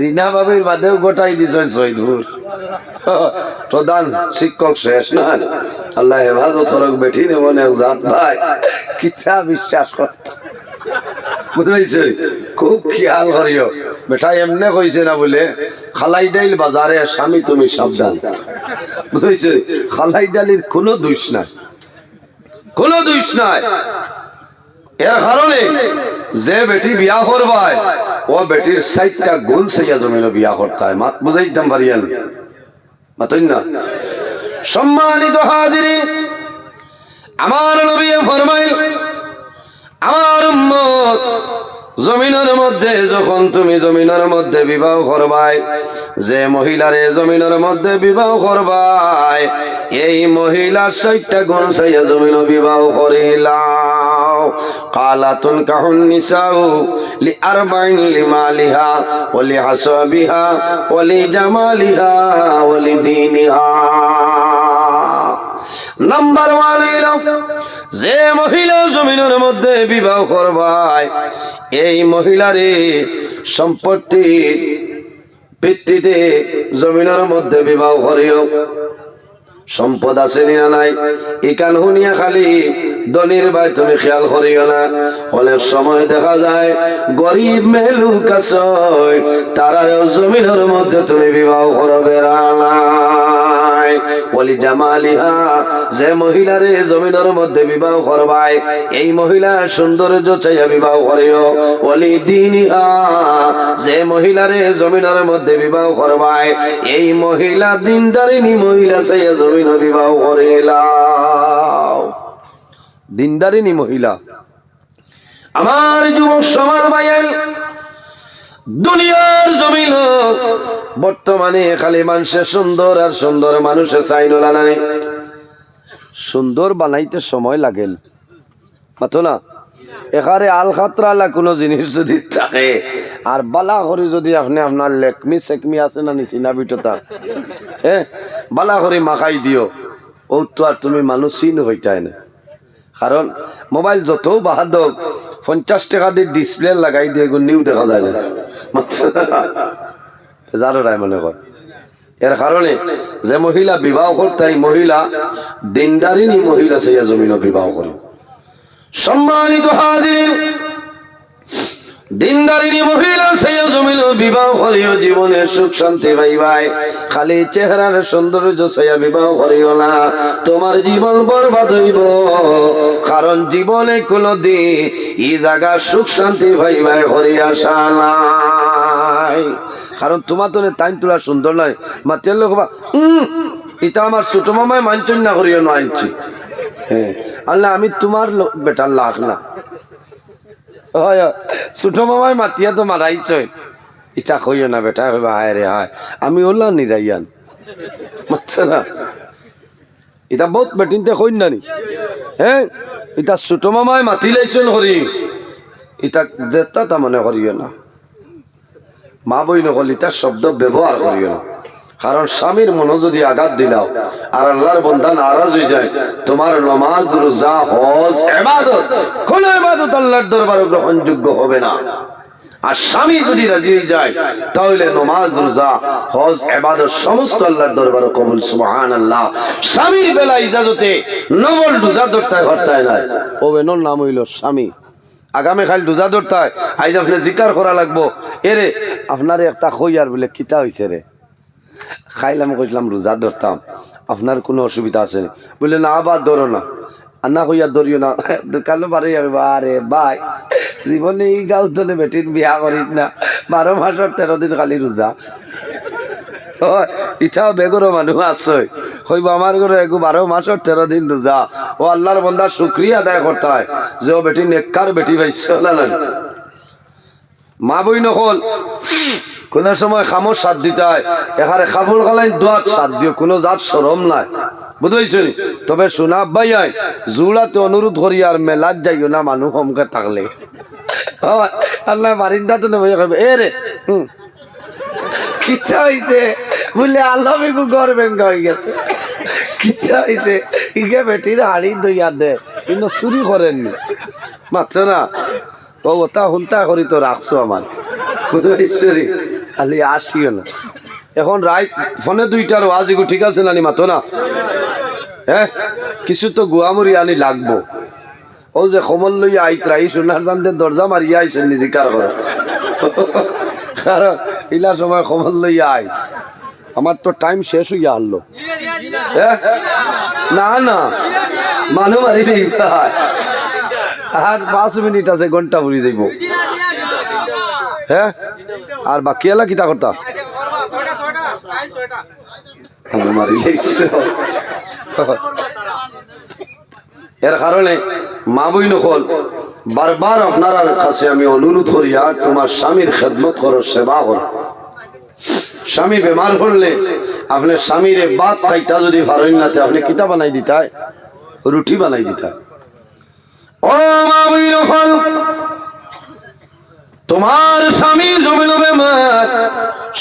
রিনা বাবির বাদেও গোটাই দিয়েছেন শহীদপুর প্রধান শিক্ষক শেষ না আল্লাহ হেফাজত করক বেঠি নেমন এক জাত ভাই কিচ্ছা বিশ্বাস করত বুঝাইছে খুব খেয়াল করিও বেটা এমনে কইছে না বলে খালাই ডাইল বাজারে স্বামী তুমি সাবধান বুঝাইছে খালাই ডালির কোনো দোষ নাই কোনো দোষ নাই এর কারণে যে বেটি বিয়া করবায় ও বেটির 60টা গুণ সাইয়া জমিল বিয়া করতে হয় মাত বুঝাইতাম পারিয়ান মাতই না সম্মানিত হাজিরিন আমার নবী ফরমাইল আমার উম্মত জমিনের মধ্যে যখন তুমি জমিনের মধ্যে বিবাহ করবাই যে মহিলারে জমিনের মধ্যে বিবাহ করবাই এই মহিলার 60টা গুণ চাইয়া জমিন বিবাহ করিলাও কালাতুন কাহুন নিসাউ লি আরবাইন লিমালিহা ওয়া লিহাসাবিহা ওয়া লিজামালিহা ওয়া লিদীনিহা নাম্বার 1 যে মহিলা জমিনের মধ্যে বিবাহ করবাই এই মহিলারে সম্পত্তির ভিত্তিতে জমিনের মধ্যে বিবাহ করিও সম্পদ আছে না নাই ইকান হুনিয়া খালি ধনির ভাই তুমি খেয়াল করিও না অনেক সময় দেখা যায় গরিব মেলুক আছে তারা জমিনের মধ্যে তুমি বিবাহ করবে নাই ওলি জামালিহা যে মহিলারে জমিনের মধ্যে বিবাহ করবাই এই মহিলা সৌন্দর্য চাইয়া বিবাহ করিও ওলি দিনিহা যে মহিলারে জমিনের মধ্যে বিবাহ করবাই এই মহিলা দিনদারিনী মহিলা চাইয়া জমিন বিবাহ করিলাও দিনদারিনী মহিলা আমার যুবক সমাজ ভাইয়ের দুনিয়ার জমিন বর্তমানে খালি মানুষে সুন্দর আর সুন্দর মানুষে চাইনো লানানি সুন্দর বানাইতে সময় লাগেন মাতো না এখানে আল খাতরা কোনো জিনিস যদি থাকে আর বালা করে যদি আপনি আপনার লেকমি সেকমি আছে না নিচিনা বিটতা বালা করে মাখাই দিও ও তো আর তুমি মানুষ চিন হইতাই না কারণ মোবাইল যত বাহাদক 50 টাকা দিয়ে ডিসপ্লে লাগাই দিয়ে নিউ দেখা যায় না হাজারো রায় মনে কর এর কারণে যে মহিলা বিবাহ করতে মহিলা দিনদারিনী মহিলা সেই জমিন বিবাহ করে সম্মানিত হাজির দিনদারিনী মহিলা সেই জমিন বিবাহ করিও জীবনে সুখ শান্তি পাইবাই খালি চেহারার সৌন্দর্য চাইয়া বিবাহ করিও না তোমার জীবন বরবাদ হইব কারণ জীবনে কোনদিন এই জায়গা সুখ শান্তি পাইবাই করিয়া নাই কারণ তোমার তো টাইম তোলা সুন্দর নয় মা তেল লোকবা এটা আমার ছোট মামায় মানছেন না করিও না আনছি হ্যাঁ আল্লাহ আমি তোমার বেটার লাখ না ছোট মামায় মাতিয়া তো মারাইছ ইটা কইও না বেটা হইবা হায় রে হায় আমি ওলা নিরাইয়ান না এটা বহুত বেটিনতে কইন না নি হ্যাঁ এটা ছোট মামায় মাতি লাইছেন করি এটা দেতা তা মনে করিও না মা বই নকল ইটার শব্দ ব্যবহার করিও না কারণ স্বামীর মনে যদি আঘাত দিলাও আর আল্লাহর বান্দা নারাজ হয়ে যায় তোমার নামাজ রোজা হজ ইবাদত কোন ইবাদত আল্লাহর দরবারে গ্রহণযোগ্য হবে না আর স্বামী যদি রাজি হয়ে যায় তাহলে নামাজ রোজা হজ ইবাদত সমস্ত আল্লাহর দরবারে কবুল সুবহানাল্লাহ স্বামীর বেলা ইজাজতে নবল রোজা ধরতায় হরতায় না ও বেনর নাম হইল স্বামী আগামী খালি রোজা ধরতায় আইজ আপনি জিকার করা লাগবো এরে আপনার একটা কইয়ার বলে কিতা হইছে রে খাইলাম কইলাম রোজা ধরতাম আপনার কোনো অসুবিধা আছে বলে না আবার ধরো না আন্না কইয়া ধরিও না কালো বারে যাবে আরে ভাই জীবনে এই গাঁও ধরে বেটির বিয়া করিস না 12 মাসের 13 দিন খালি রোজা ইটাও বেগরো মানুষ আছে হইব আমার ঘরে 12 মাসের 13 দিন রোজা ও আল্লাহর বান্দা শুকরিয়া আদায় করতে হয় যে ও বেটি নেককার বেটি পাইছে না মা বই নকল কোন সময় খামোশ সাথ দিতে হয় এখানে খাবুল খালাই দোয়াত সাথ দিও কোনো জাত শরম নাই বুঝাইছো তবে শোনা ভাই জুড়াতে অনুরোধ করি আর মেলাত যাইও না মানুষ হমকে থাকলে আল্লাহ বারিন্দা তো নেবে এ রে কিচ্ছা হইছে বলে আল্লাহ বিকু ঘর ব্যাঙ্গা হয়ে গেছে কিচ্ছা হইছে ইকে বেটির হাড়ি দইয়া দে কিন্তু চুরি করেননি মাত্র না ও ওটা হুলতা করি তো রাখছো আমার বুঝাইছো খালি আসিও না এখন রাত ফোনে 2টার ওয়াজিগু ঠিক আছে নানি মাতো না হ্যাঁ কিছু তো গুয়ামুরি আনি লাগবো ও যে খবর লইয়া আইতরাই সোনার জানতে দরজা মারিয়া আইসেন জিকার করে কারণ ইলা সময় খবর লইয়া আই আমার তো টাইম শেষ হইয়া আনলো না না মানুষ মারি আর 5 মিনিট আছে ঘন্টা ভরি যাইব হ্যাঁ আর বাকি এলা কিতা করতা এর কারণে মা বই নকল বারবার আপনার কাছে আমি অনুরোধ করি আর তোমার স্বামীর খেদমত করো সেবা করো স্বামী বেমার করলে আপনি স্বামীর বাদ খাইতা যদি ভারইন নাতে আপনি কিতা বানাই দিতায় রুটি বানাই দিতায় ও মা বই নকল তোমার স্বামী জমিল বেমার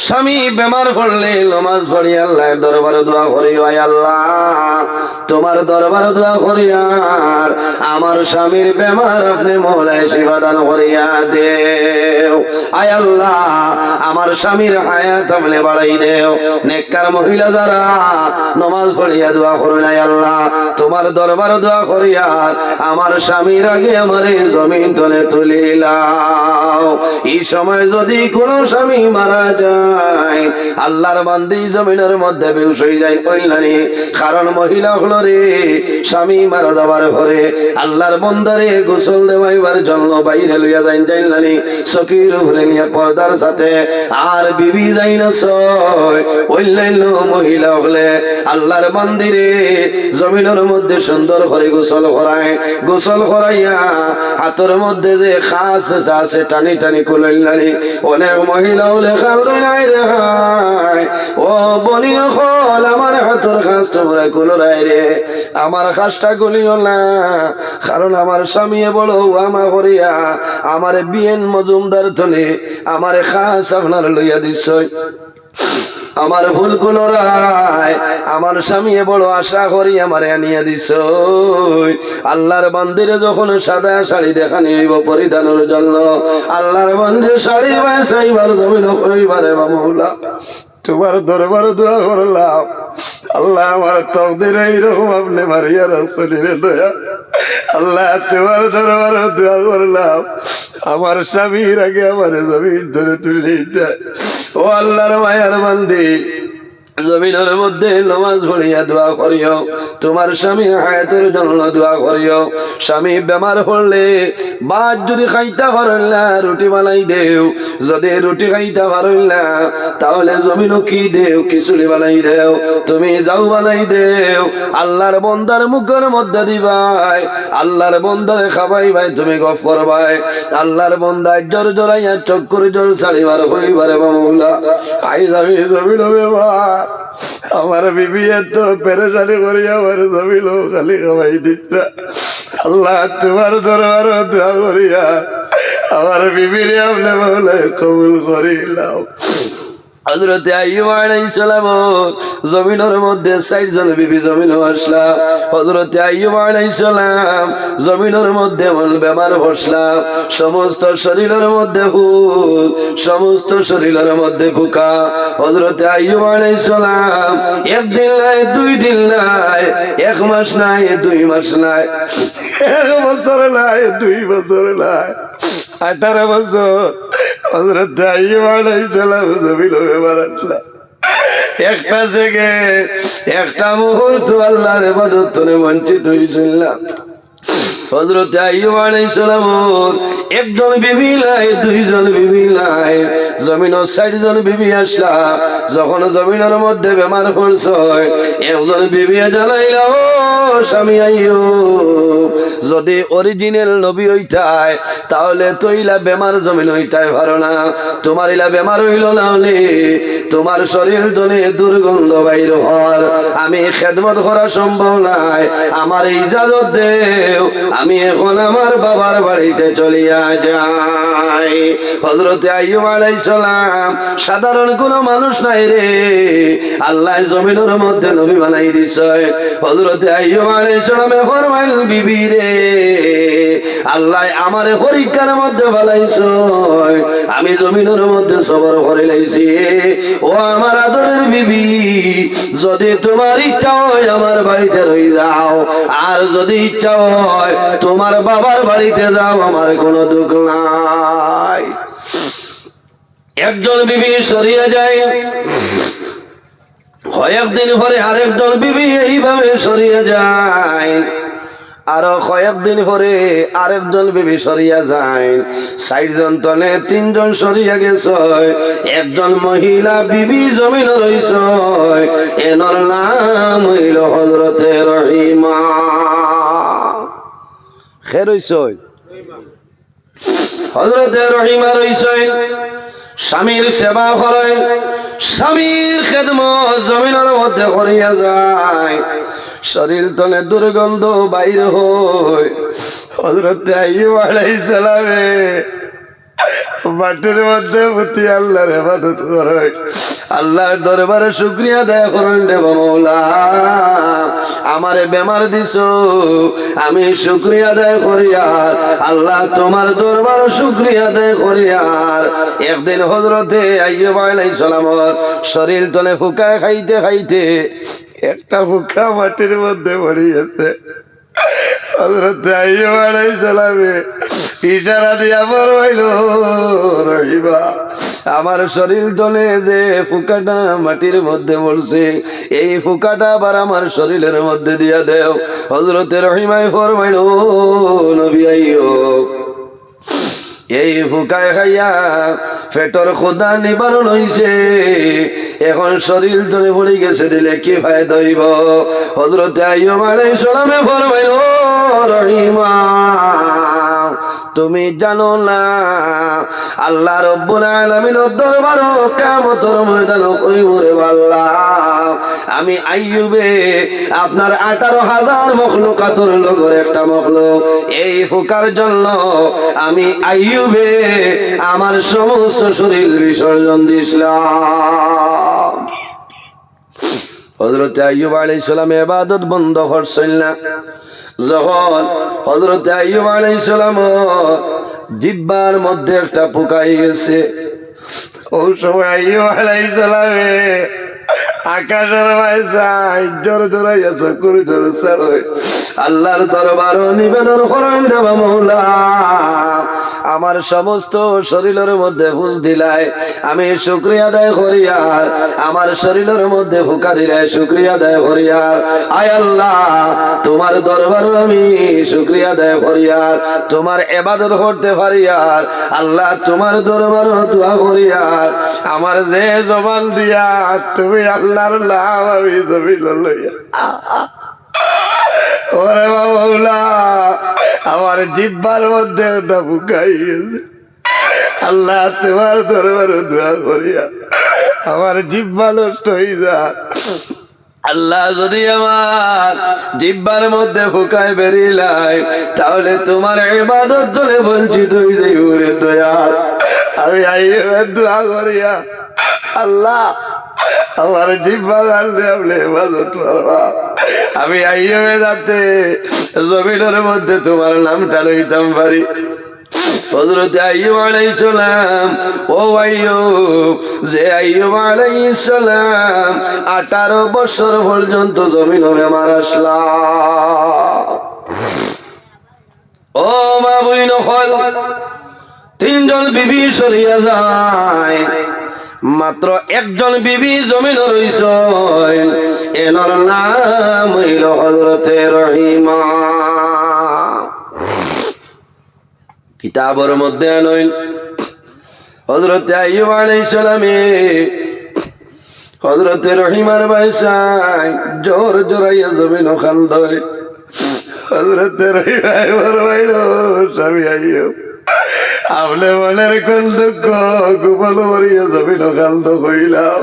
স্বামী বেমার পড়লে নামাজ পড়ি আল্লাহর দরবারে দোয়া করি, আয় আল্লাহ তোমার দরবারে দোয়া করি, আর আমার স্বামীর বেমার আপনি মওলায় শিফা দান করিয়া দেও। আয় আল্লাহ আমার স্বামীর হায়াত আপনি বাড়াই দেও। নেককার মহিলা যারা নামাজ পড়িয়া দোয়া করুন, আয় আল্লাহ তোমার দরবারে দোয়া করি, আর আমার স্বামীর আগে আমার জমিন তলে তুলিলাও। এই সময় যদি কোনো স্বামী মারা যায়, আল্লাহর বান্দি জমিনের মধ্যে বেহুশ হয়ে যায় কইলানি। কারণ মহিলা হলো রে স্বামী মারা যাবার পরে আল্লাহর বান্দারে গোসল দেওয়াইবার জন্য বাইরে লইয়া যাই যাইলানি চকির উপরে নিয়ে পর্দার সাথে। আর বিবি যাই না ছয় অন্যান্য মহিলা হলে আল্লাহর বান্দিরে জমিনের মধ্যে সুন্দর করে গোসল করায়। গোসল করাইয়া হাতের মধ্যে যে খাস আছে টানি টানি কুলাইলানি। অনেক মহিলা হলে খাল নাই রে ও বলি হল আমার হাতের খাস তোমরা কুলাই রে, আমার খাসটা গুলিও না। কারণ আমার স্বামী বড় আমা করিয়া আমার বিএন মজুমদার ধনে আমার খাস আপনার লইয়া দিচ্ছ। আমার ভুল গুলো রায় আমার স্বামী বড় আশা করি আমার আনিয়া দিছ। আল্লাহর বান্দিরে যখন সাদা শাড়ি দেখানি হইব পরিধানের জন্য, আল্লাহর বান্দির শাড়ি বাইসাইবার জমিন হইবারে মামলা তোমার দরবার দোয়া করলাম। আল্লাহ আমার তকদির এইরকম আপনি মারিয়া রাসূলের দয়া। আল্লাহ তোমার দরবার দোয়া করলাম, আমার স্বামীর আগে আমার জমিন ধরে তুলে দেয়। ও আল্লাহর মায়ার বান্দি জমিনের মধ্যে নামাজ পড়িয়া দোয়া করিও, তোমার স্বামীর হায়াতের জন্য দোয়া করিও। স্বামী বেমার হলে ভাত যদি খাইতে পারেন না রুটি বানাই দেও, যদি রুটি খাইতে পারেন না তাহলে জমিনও কি দেও খিচুড়ি বানাই দেও, তুমি যাও বানাই দেও। আল্লাহর বন্দার মুখের মধ্যে দিবাই, আল্লাহর বন্দারে খাবাই ভাই তুমি গফ করবাই। আল্লাহর বন্দায় জোর জোরাইয়া চক্কর জোর ছাড়িবার হইবারে মামলা। আইজ আমি জমিন বেমার, আমার বিবি এত পেরেশানি করিয়া আমার জমিল খালি খাওয়াই দিচ্ছে। আল্লাহ তোমার দরবার দোয়া করিয়া আমার বিবিরে আপনি মওলায় কবুল করিলাম। হযরত আইয়ুব আলাইহিস সালাম জমিনের মধ্যে ৬০ জন বিবি জমিনে আসলা। হযরত আইয়ুব আলাইহিস সালাম জমিনের মধ্যে মন বেমার বসলা, সমস্ত শরীরের মধ্যে হুল, সমস্ত শরীরের মধ্যে পোকা। হযরত আইয়ুব আলাইহিস সালাম একদিন নাই, ২ দিন নাই, ১ মাস নাই, ২ মাস নাই, ১ বছর নাই, ২ বছর নাই, ১৮ বছর হযরত আইয়ুব আলাইহিস সালাম জমিনে বেমার আসলা। একটা সেকেন্ড একটা মুহূর্ত আল্লাহর ইবাদত থেকে বঞ্চিত হইছিল। হযরত আইয়ুব আলাইহিস সালাম একজন বিবি নাই, ২ জন বিবি নাই, জমিনে ৬০ জন বিবি আসলা। যখন জমিনের মধ্যে বেমার পড়ছ, একজন বিবি জানাইল স্বামী আইয়ুব যদি অরিজিনাল নবী হইতাই তাহলে তইলা বেমার জমিন হইতাই পারো না। তোমার ইলা বেমার হইল না হলে তোমার শরীর জনে দুর্গন্ধ বাইর হর, আমি খেদমত করা সম্ভব নাই, আমার ইজাজত দেও, আমি এখন আমার বাবার বাড়িতে চলিয়া যাই। হযরত আইয়ুব আলাইহিস সালাম সাধারণ কোন মানুষ নাই রে, আল্লাহ জমিনের মধ্যে নবী বানাই দিছে। হযরত আইয়ুব আলাইহিস সালামে ফরমাইল বিবি রে আল্লাহ আমারে পরীক্ষার মধ্যে ফেলাইছো, আমি জমিনের মধ্যে সবর করে লাইছি। ও আমার আদরের বিবি যদি তোমার ইচ্ছা হয় আমার বাড়িতে রই যাও, আর যদি ইচ্ছা হয় তোমার বাবার বাড়িতে যাও, আমার কোনো দুঃখ নাই। একজন বিবি সরিয়ে যায়, কয়েকদিন পরে আরেকজন বিবি এইভাবে সরিয়ে যায়, আরো কয়েকদিন পরে আরেকজন বিবি সরিয়া যায়, ৬০ জন তলে ৩ জন সরিয়া গেছে, একজন মহিলা বিবি জমিন রইছ, এনার নাম হইল হযরতে রহিমা। খে রইছ হযরতে রহিমা রইছ, স্বামীর সেবা করে, স্বামীর খেদমত জমিনের মধ্যে করিয়া যায়, শরীর তলে দুর্গন্ধ বাইর হয়। হযরত আইয়ুব আলাইহিস সালামে মাটির মধ্যে পুঁতি আল্লাহর ইবাদত করে আল্লাহর দরবারে শুকরিয়া আদায় করেন রে মাওলা আমারে বেমার দিছো আমি শুকরিয়া আদায় করি আর আল্লাহ তোমার দরবারে শুকরিয়া আদায় করি আর একদিন হযরতে আইয়ুব আলাইহিস সালামের শরীর তলে ফুকায় খাইতে খাইতে একটা ফুকা মাটির মধ্যে পড়ে গেছে হযরতে আইয়ুব আলাইহিস সালামে ইশারা দিয়া ফরমাইল রহিমা আমার শরীর তলে যে ফুকাটা মাটির মধ্যে পড়ছে এই ফুকাটা আবার আমার শরীরের মধ্যে দিয়া দেও হযরতে রহিমায় ফরমাইল নবী আইয়ুব এই ফুকায় খাইয়া পেটর খোদা নিবারণ হইছে এখন শরীর ধরে পড়ে গেছে দিলে কি ফায়দা হইব হযরতে আইয়ুব আলাইহিস সালামে ফরমাইল রহিমা তুমি জানো না আল্লাহ রব্বুল আলামিনের দরবারে কিয়ামতের ময়দানে কইমরে আল্লাহ আমি আইয়ুবে আপনার 18,000 মখলুকাতের লগর একটা মখলুক এই ফুকার জন্য আমি আইয়ুবে আমার সমস্ত শরীর বিসর্জন দিছিলাম হযরতে আইয়ুব আলাইহিস সালাম ইবাদত বন্ধ করছেন না যখন হযরতে আইয়ুব আলাইহিস সালাম জিহ্বার মধ্যে একটা পোকা গেছে ওই সময় আইয়ুব আলাইহিস সালামে আকাশের ভাইসাই জোরে জোরে চকুর জোরে ছাড়ে আল্লাহর দরবার নিবেদন করেন রে মাওলা আমার সমস্ত শরীরের মধ্যে ফুস দিলাই আমি শুকরিয়া আদায় করি আর আমার শরীরের মধ্যে ফুকা দিলাই শুকরিয়া আদায় করি আর আয় আল্লাহ তোমার দরবার আমি শুকরিয়া আদায় করি আর তোমার ইবাদত করতে পারি আর আল্লাহ তোমার দরবার দোয়া করি আর আমার যে জবান দিয়া তুমি আল্লাহর নাম আমি জমিন লইয়া ওরে মাওলা আমার জিহ্বার মধ্যে ওটা ফুকাই গেছে আল্লাহ তোমার দরবারে দোয়া করিয়া আমার জিহ্বা নষ্ট হয়ে যা আল্লাহ যদি আমার জিহ্বার মধ্যে ফুকায় বেরিলাই তাহলে তোমার ইবাদত জন্য বঞ্চিত হয়ে যাই ওরে দয়াল আমি আইয়ুবের দোয়া করিয়া আল্লাহ আমার জিহ্বা গালে আপনি ইবাদত করবা আমি আইয়ুবে যাতে জমিনের মধ্যে তোমার নামটা লইতাম পারি হযরতে আইয়ুব আলাইহিস সালাম ও আইয়ুব যে আইয়ুব আলাইহিস সালাম 18 বছর পর্যন্ত জমিনে বেমার আসলা ও মা বইন হল তিনজন বিবি সরিয়া যায় মাত্র একজন বিবি জমিন রইছে এনার নাম হইল হযরতে রহিমা কিতাবের মধ্যে আনইল হযরতে আইয়ুব আলাইহিস সালামে হযরতে রহিমার বাইসাই জোর জোরাইয়া জমিন খান্দয় হযরতে রহিমা ফরমাইল স্বামী আইয়ুব আপনি মনের কোন দুঃখ গোপন করিয়া জমিন খান্দ কইলাম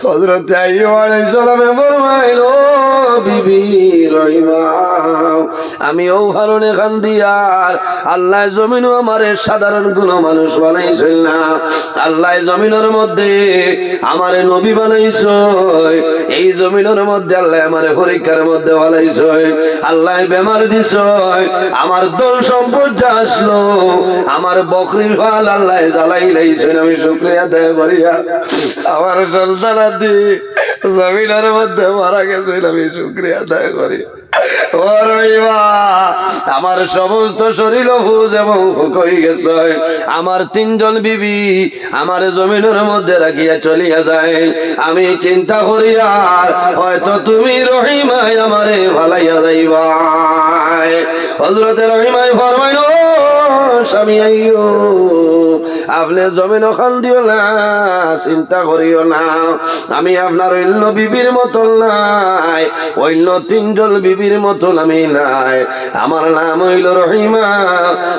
হযরতে আইয়ুব আলাইহিস সালামে ফরমাইল বিবি রহিমা আমি ও কারণে কান্দি আর আল্লাহ জমিনও আমারে সাধারণ কোন মানুষ বানাইছেন না আল্লাহ জমিনের মধ্যে আমারে নবী বানাইছে এই জমিনের মধ্যে আল্লাহ আমারে পরীক্ষার মধ্যে বানাইছে আল্লাহ বেমার দিছে আমার দল সম্পদ যা আসলো আমার বকরির ফাল আল্লাহ জ্বালাই লাইছেন আমি শুকরিয়া আদায় করিয়া আমার সন্তানাদি জমিনের মধ্যে মারা গেছে আমি শুকরিয়া আদায় করি ও রহিমা আমার সমস্ত শরীর ফুজ এবং ফুক হয়ে গেছে আমার তিনজন বিবি আমার জমিনের মধ্যে রাখিয়া চলিয়া যায় আমি চিন্তা করি আর হয়তো তুমি রহিমায় আমারে ভালাইয়া যাইবা হযরতে রহিমায় ফরমাইল স্বামী আইয়ুব আপনি জমিন খান দিও না চিন্তা করিও না আমি আপনার অন্য বিবির মতন নাই অন্য তিনজন বিবির মতন আমি নাই আমার নাম হইল রহিমা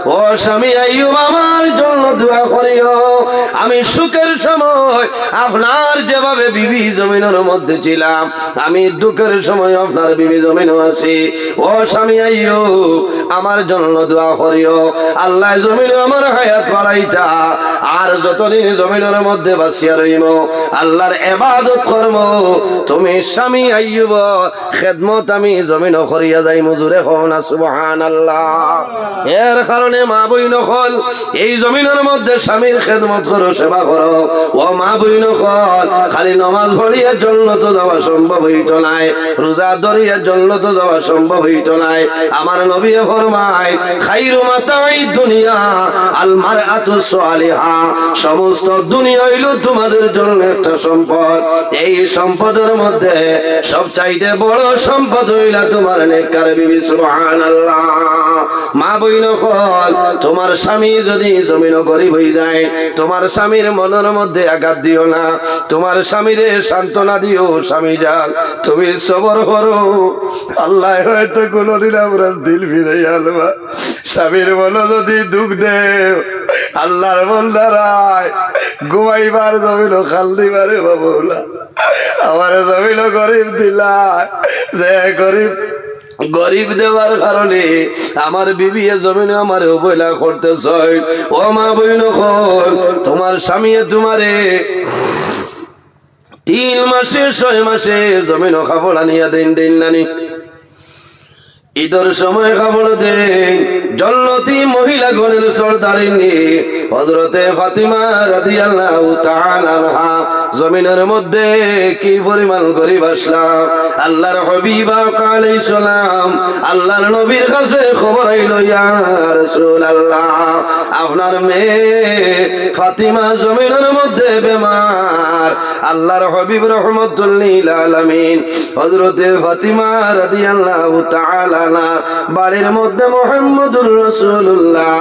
ও স্বামী আইয়ুব আমার জন্য দোয়া করিও আমি সুখের সময় আপনার যেভাবে বিবি জমিনের মধ্যে ছিলাম আমি দুঃখের সময় আপনার বিবি জমিনও আছি ও স্বামী আইয়ুব আমার জন্য দোয়া করিও আল্লাহ জমিনে আমার হায়াত বাড়াইতা আর যতদিন জমিনের মধ্যে বাঁচিয়া রইম আল্লাহর ইবাদত করব তুমি স্বামী আইয়ুব খেদমত আমি জমিন করিয়া যাই মজুরে হও না সুবহানাল্লাহ এর কারণে মা বইন হল এই জমিনের মধ্যে স্বামীর খেদমত করো সেবা করো ও মা বইন হল খালি নামাজ পড়িয়ার জন্য তো যাওয়া সম্ভব হইত নাই রোজা ধরিয়ার জন্য তো যাওয়া সম্ভব হইত নাই আমার নবী ফরমায় খাইরু মাতাই দুনিয়া আল মারআতু সালিহা সমস্ত দুনিয়া হইল তোমাদের জন্য একটা সম্পদ এই সম্পদের মধ্যে সবচাইতে বড় সম্পদ হইলা তোমার নেককার বিবি সুবহানাল্লাহ মা বইন হল তোমার স্বামী যদি জমিন গরিব হয়ে যায় তোমার স্বামীর মনের মধ্যে আঘাত দিও না তোমার স্বামীরে সান্ত্বনা দিও স্বামী যান তুমি সবর করো আল্লাহ হয়তো কোনোদিন আমরা দিল ফিরে আলবা স্বামীর বলো যদি দুঃখ দেও আল্লাহর বন্দারায় ঘুমাইবার জমিল খাল দিবারে বাবুলা আমার জমিল গরিব দিলা যে গরিব দেওয়ার কারণে আমার বিবি জমিনে আমার অবহেলা করতেছে ও মা বইন হল তোমার স্বামী তোমারে 3 মাসে 6 মাসে জমিন খাবড়া নিয়ে দিন নানি ঈদের সময় খাবড় দেন জন্নতি মহিলা গণের সর্দারিনী হযরতে ফাতিমা রাদিয়াল্লাহু তাআলা আনহা জমিনের মধ্যে কি পরিমাণ গরিব আসলাম আল্লাহর হাবিব আলাইহিস সালাম আল্লাহর নবীর কাছে খবর আইলো ইয়া রাসূলুল্লাহ আপনার মেয়ে ফাতিমা জমিনের মধ্যে বেমার আল্লাহর হাবিব রাহমাতুল লিল আলামিন হযরতে ফাতিমা রাদিয়াল্লাহু তাআলা বাড়ির মধ্যে মুহাম্মদুর রাসূলুল্লাহ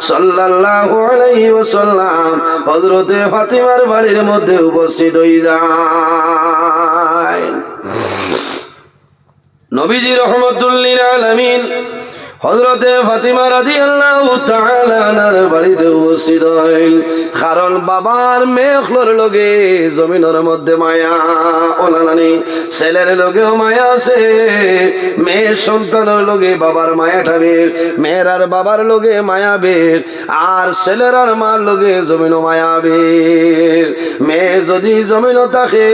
সাল্লাল্লাহু আলাইহি ওয়াসাল্লাম হযরতে ফাতিমার বাড়ির মধ্যে উপস্থিত হয়ে যায় নবীজি রাহমাতুল লিল আলামিন হযরতে ফাতিমা রাদিয়াল্লাহু তাআলা আনহার বাড়িতে উপস্থিত হইল কারণ বাবার মেয়ের লগে জমিনের মধ্যে মায়া ওলানানি ছেলের লগেও মায়া আছে মেয়ের সন্তানের লগে বাবার মায়াটা বের মেয়ের আর বাবার লগে মায়া বের আর ছেলের আর মার লগে জমিনও মায়া বের মেয়ে যদি জমিনও থাকে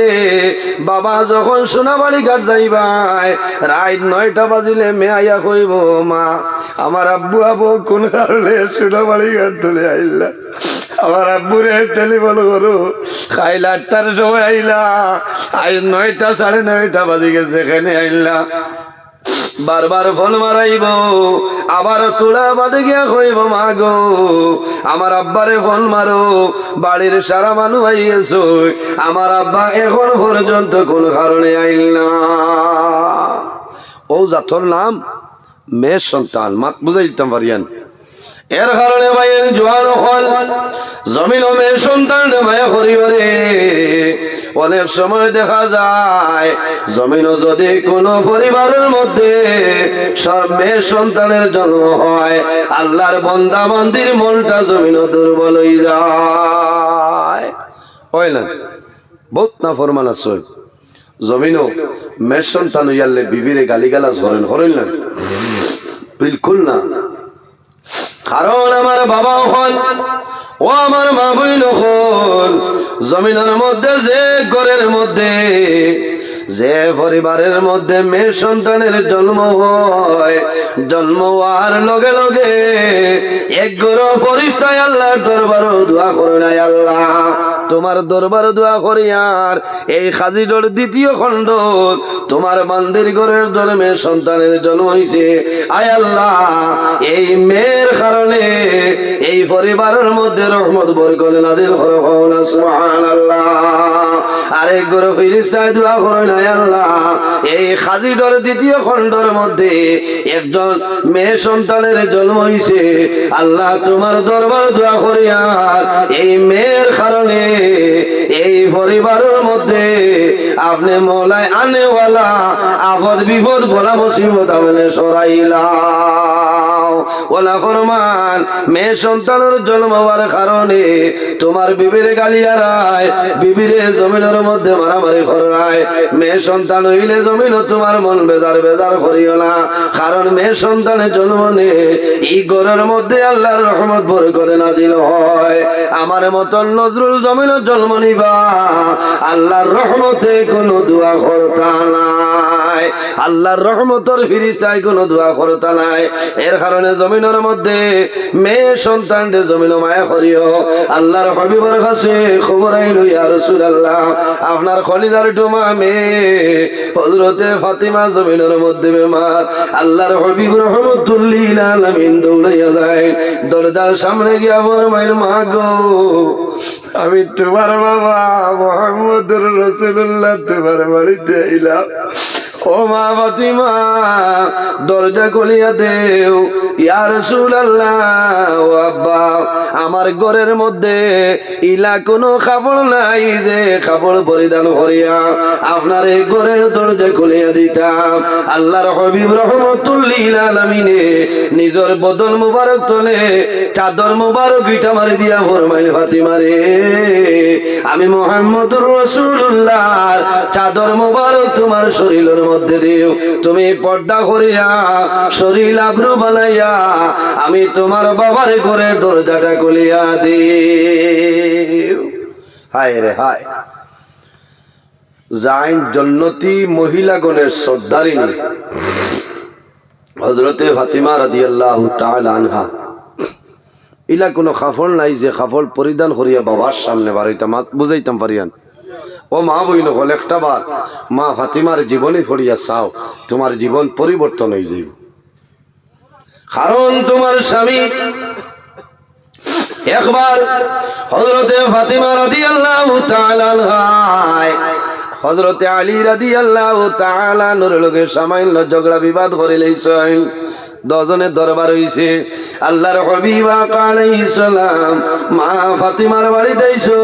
বাবা যখন সোনাবাড়ি ঘাট যাইবাই রাত 9টা বাজিলে মেয়ে আইয়া কইব মা আমার আব্বু কোন কারণে সোনাবাড়ি ঘাট তুলে আইলা আমার আব্বুরে টেলিফোন করো খাইল 8টার সময় আইলা আজ 9টা 9:30 বাজে গেছে এখানে আইলা বারবার ফোন মারাইব আবার তোলা বাদে গিয়া কইব মা গো আমার আব্বারে ফোন মারো বাড়ির সারা মানুষ আইয়েছ আমার আব্বা এখন পর্যন্ত কোন কারণে আইল না ও জাতর নাম মেয়ের সন্তান মাত বুঝাই দিতাম পারিয়ান এর কারণে ভাইয়ের জোয়ান হল জমিন ও মেয়ের সন্তান মায়া করিওরে অনেক সময় দেখা যায় জমিনও যদি কোনো পরিবারের মধ্যে সব মেয়ের সন্তানের জন্ম হয় আল্লাহর বান্দা বান্দির মনটা জমিনও দুর্বল হয়ে যায় হয় না বহুত না ফরমান আছে জমিনও মেয়ের সন্তান হইয়ালে বিবিরে গালিগালাজ করেন না বিলকুল না কারণ আমার বাবা হল ও আমার মা বইন হল জমিনের মধ্যে যে ঘরের মধ্যে যে পরিবারের মধ্যে মেয়ে সন্তানের জন্ম হয় জন্ম হওয়ার লগে লগে এক ঘর পরিচয় আল্লাহর দরবারে দোয়া করে নাই আল্লাহ তোমার দরবারে দোয়া করি আর এই খাজিডোর 2য় খণ্ড তোমার বান্দির ঘরের জন্মে সন্তানের জন্ম হইছে আয় আল্লাহ এই মেয়ের কারণে এই পরিবারের মধ্যে রহমত বরকত নাজিল করো না সুবহানাল্লাহ আরেক ঘর ফেরেশতায় দোয়া করে নাই আল্লাহ এই খাজিডোর 2য় খণ্ডের মধ্যে একজন মেয়ে সন্তানের জন্ম হইছে আল্লাহ তোমার দরবারে দোয়া করি আর এই মেয়ের কারণে এই পরিবারের মধ্যে আপনি মৌলায় আনেওয়ালা আফদ বিপদ বলা মুসিবত আমলে সরাইলা ওলা ফরমান মেয়ে সন্তানের জন্ম হওয়ার কারণে তোমার বিবির গালিয়ারায় বিবিরে জমিনের মধ্যে মারামারি করায় মেয়ে সন্তান হইলে জমিন তোমার মন বেজার বেজার করিও না কারণ মেয়ে সন্তানের জন্ম নে এই ঘরের মধ্যে আল্লাহর রহমত বরকত নাজিল হয় আমার মতন নজরুল জমিনের জন্ম নিবা আল্লাহর রহমতে কোনো দোয়া করতা নাই আল্লাহর রহমতের ফিরিস্তায় কোনো দোয়া করতা নাই এর কারণে জমিনের মধ্যে মেয়ে সন্তানদের জমিন মায়া করিও আল্লাহর হাবিবের কাছে খবর আইলো ইয়া রাসূলুল্লাহ আপনার খলিদার ডোমা মেয়ে হযরতে ফাতিমা জমিনের মধ্যে বেমার আল্লাহর হাবিব রাহমাতুল লিল আলামিন দৌড়াইয়া যায় দরজার সামনে গিয়া ফরমাইল মা গো আমি তোমার বাবা মুহাম্মদুর রাসূলুল্লাহ তোমার বাড়িতে আইলাম ও মা ফাতিমা দরজা খুলিয়া দেও ইয়া রাসূলুল্লাহ ও আব্বা আমার ঘরের মধ্যে ইলা কোনো কাপড় নাই যে কাপড় পরিধান করিয়া আপনার এই ঘরের দরজা খুলিয়া দিতাম আল্লাহর হাবিব রাহমাতুল লিল আলামিনে নিজের বদন মুবারক তোলে চাদর মুবারক ইটা মারি দিয়া ফরমাইল ফাতিমা রে আমি মুহাম্মদুর রাসূলুল্লাহর চাদর মুবারক তোমার শরীরের মধ্যে দিও তুমি পর্দা করিয়া শরীর আবরু বানাইয়া আমি তোমার বাবার ঘরে দরজাটা খুলিয়া দিও হায় রে হায় জাইন জন্নতি মহিলাগণের সর্দারিনী হযরতে ফাতিমা রাদিয়াল্লাহু তাআলা আনহা ইলা কোনো কাপড় নাই যে কাপড় পরিধান করিয়া বাবার সামনে বাড়াইতাম বুঝাইতাম পারিয়ান ও মা বইন হল একটা বার মা ফাতিমার জীবনে ফড়িয়া চাও তোমার জীবন পরিবর্তন হয়ে যাবে কারণ তোমার স্বামী একবার হযরতে ফাতিমা রাদিয়াল্লাহু তাআলা আনহা হযরতে আলী রাদিয়াল্লাহু তাআলা আনহুর লগে সামান্য ঝগড়া বিবাদ করে লইছেন দজনের দরবার হইছে আল্লাহর হাবিব আলাইহিস সালাম মা ফাতিমার বাড়িতে আইছো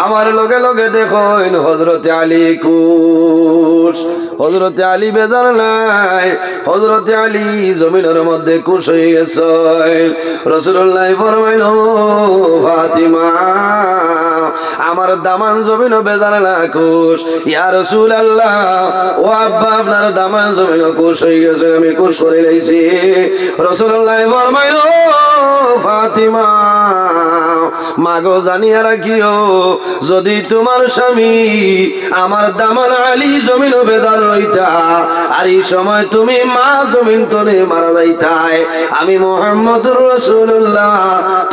আমার লগে লগে দেখেন হযরতে আলী কুশ হযরতে আলী বেজার নাই হযরতে আলী জমিনের মধ্যে কুশ হয়ে গেছে রাসূলুল্লাহ ফরমাইল ফাতিমা আমার দামান জমিন বেজার না কুশ ইয়া রাসূলুল্লাহ ও আব্বা আপনার দামান জমিন কুশ হয়ে গেছে আমি কুশ করে লইছি রাসূলুল্লাহ ফরমাইল ফাতিমা মাগো জানিয়া রাখিও যদি তোমার স্বামী আমার দামান আলী জমিন বেজার রইতা আর এই সময় তুমি মা জমিন তলে মারা যাইতাই আমি মুহাম্মদুর রাসূলুল্লাহ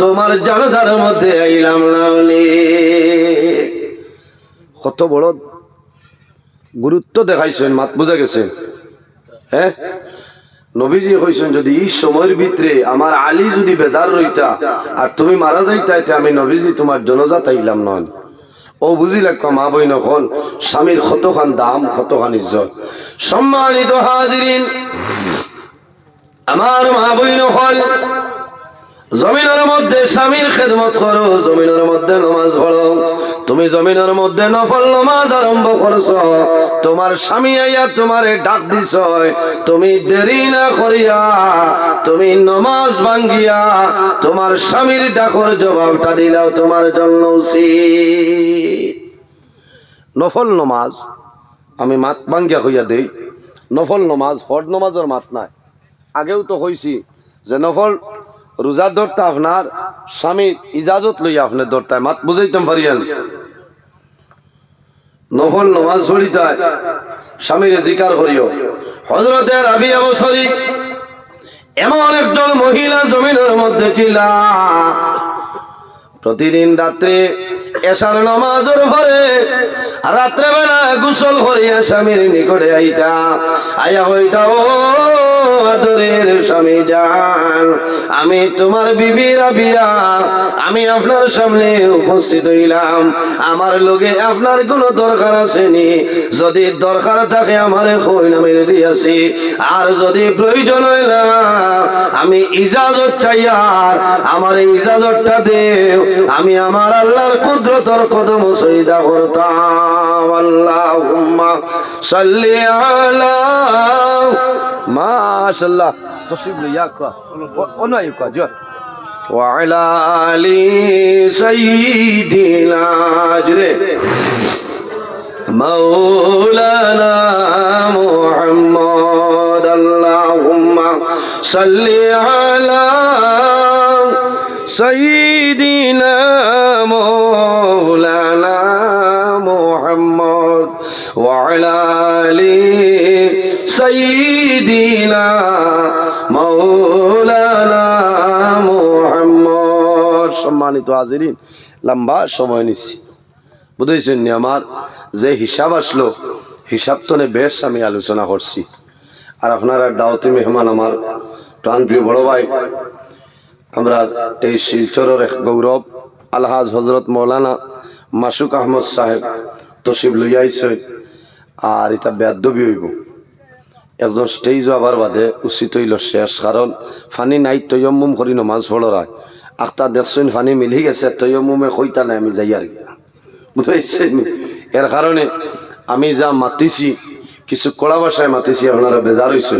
তোমার জানাজার মধ্যে আইলাম লাউলি কত বড় গুরুত্ব দেখাইছেন মাত বুঝা গেছে হ্যাঁ নবীজি কইছেন যদি এই সময়ের ভিতরে আমার আলী যদি বেজার রইতা আর তুমি মারা যাইতাই আমি নবীজি তোমার জনাজা তাইলাম নন ও বুঝিলা মা বইন হল স্বামীর কতখান দাম কতখান ইজ্জত সম্মানিত হাজিরিন আমার মা বইন হল জমিনের মধ্যে স্বামীর খেদমত করো জমিনের মধ্যে নামাজ পড়ো তুমি জমিনের মধ্যে নফল নামাজ আরম্ভ করছো তোমার স্বামী আইয়া তোমারে ডাক দিছ তুমি দেরি না করিয়া তুমি নামাজ ভাঙ্গিয়া তোমার স্বামীর ডাকর জবাবটা দিলাও তোমার জন্য উচিত নফল নামাজ আমি মাত ভাঙ্গিয়া হইয়া দেই নফল নামাজ ফরজ নামাজের মাত নাই আগেও তো কইছি যে নফল রোজা ধরতে আপনার স্বামীর ইজাজত লইয়া আপনার ধরতায় মাত বুঝাইতাম পারিয়ান নফল নামাজ পড়িতায় স্বামীর জিকার করিও হযরতে রাবিয়া বসরি এমন একজন মহিলা জমিনের মধ্যে ছিল প্রতিদিন রাত্রে এশার নামাজের পরে রাত্রে বেলা গোসল করিয়া স্বামীর নিকটে আইতা আয়া হইতা ও আদরের স্বামী জান, আমি তোমার বিবি রাবিয়া, আমি আপনার সামনে উপস্থিত হইলাম। আমার লগে আপনার কোনো দরকার আসেনি, যদি দরকার থাকে আমার কইন, আমি রেডি আছি। আর যদি প্রয়োজন হয় না, আমি ইজাজত চাই, আর আমার ইজাজতটা দেও, আমি আমার আল্লাহর কুদরতর কদম সজদা করতাম। আল্লাহুম্মা সাল্লি আলা মাশাআল্লাহ তশরিফ লিয়া কা ওনাই কা জোর ওয়া আলা আলি সাইয়্যিদিনা জরে মাওলানা মুহাম্মদ। আল্লাহুম্মা সাল্লি আলা সাইয়্যিদিনা মাওলানা মুহাম্মদ ওয়া আলা আলি সাইয়্যিদিনা মাওলানা মুহাম্মদ। সম্মানিত হাজিরিন, লম্বা সময় নিছি, বুঝেছেন নি? আমার যে হিসাব আসলো, হিসাব তো বেশ আমি আলোচনা করছি। আর আপনারা দাওয়াতি মেহমান, আমার প্রাণপ্রিয় বড় ভাই, আমরা এই শিলচরের এক গৌরব আলহাজ হজরত মৌলানা মাসুক আহমদ সাহেব তশরিফ লইয়াইছে। আর এটা বেদবি হইব, একজন স্টেজ আবার বাদে উচিত হইল শেষ, কারণ ফানি নাই তৈয়ম্মুম করি নমাজ পড়ায় আখতা দেখছেন ফানি মিলি গেছে, তৈয়ম্মুমে কইতা নাই আমি যাই আর কি, বুঝেছেন? এর কারণে আমি যা মাতিছি কিছু কড়া ভাষায় মাতিছি, আপনারা বেজার হয়েছে।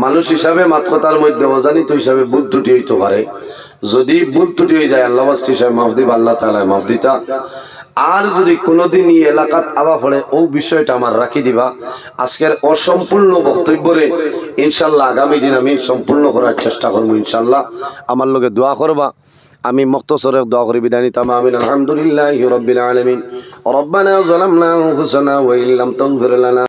মানুষ হিসাবে মাত কথার মধ্যে অজানিত হিসাবে ভুল ত্রুটি হইতে পারে, যদি ভুল ত্রুটি হয়ে যায় আল্লাহ হিসাবে মাফ দিব, আল্লাহ তাআলা মাফ দিতা। আর যদি কোনোদিন এই এলাকাত আবা পড়ে ও বিষয়টা আমার রাখি দিবা। আজকের অসম্পূর্ণ বক্তব্যরে ইনশাল্লাহ আগামী দিন আমি সম্পূর্ণ করার চেষ্টা করবো ইনশাল্লাহ। আমার লগে দোয়া করবা, আমি মুক্তসরে দোয়া করি বিদায় নিতাম। আমিন। আলহামদুলিল্লাহি রাব্বিল আলামিন। রব্বানা যালামনা আনফুসানা ওয়া ইল্লাম তাগফির লানা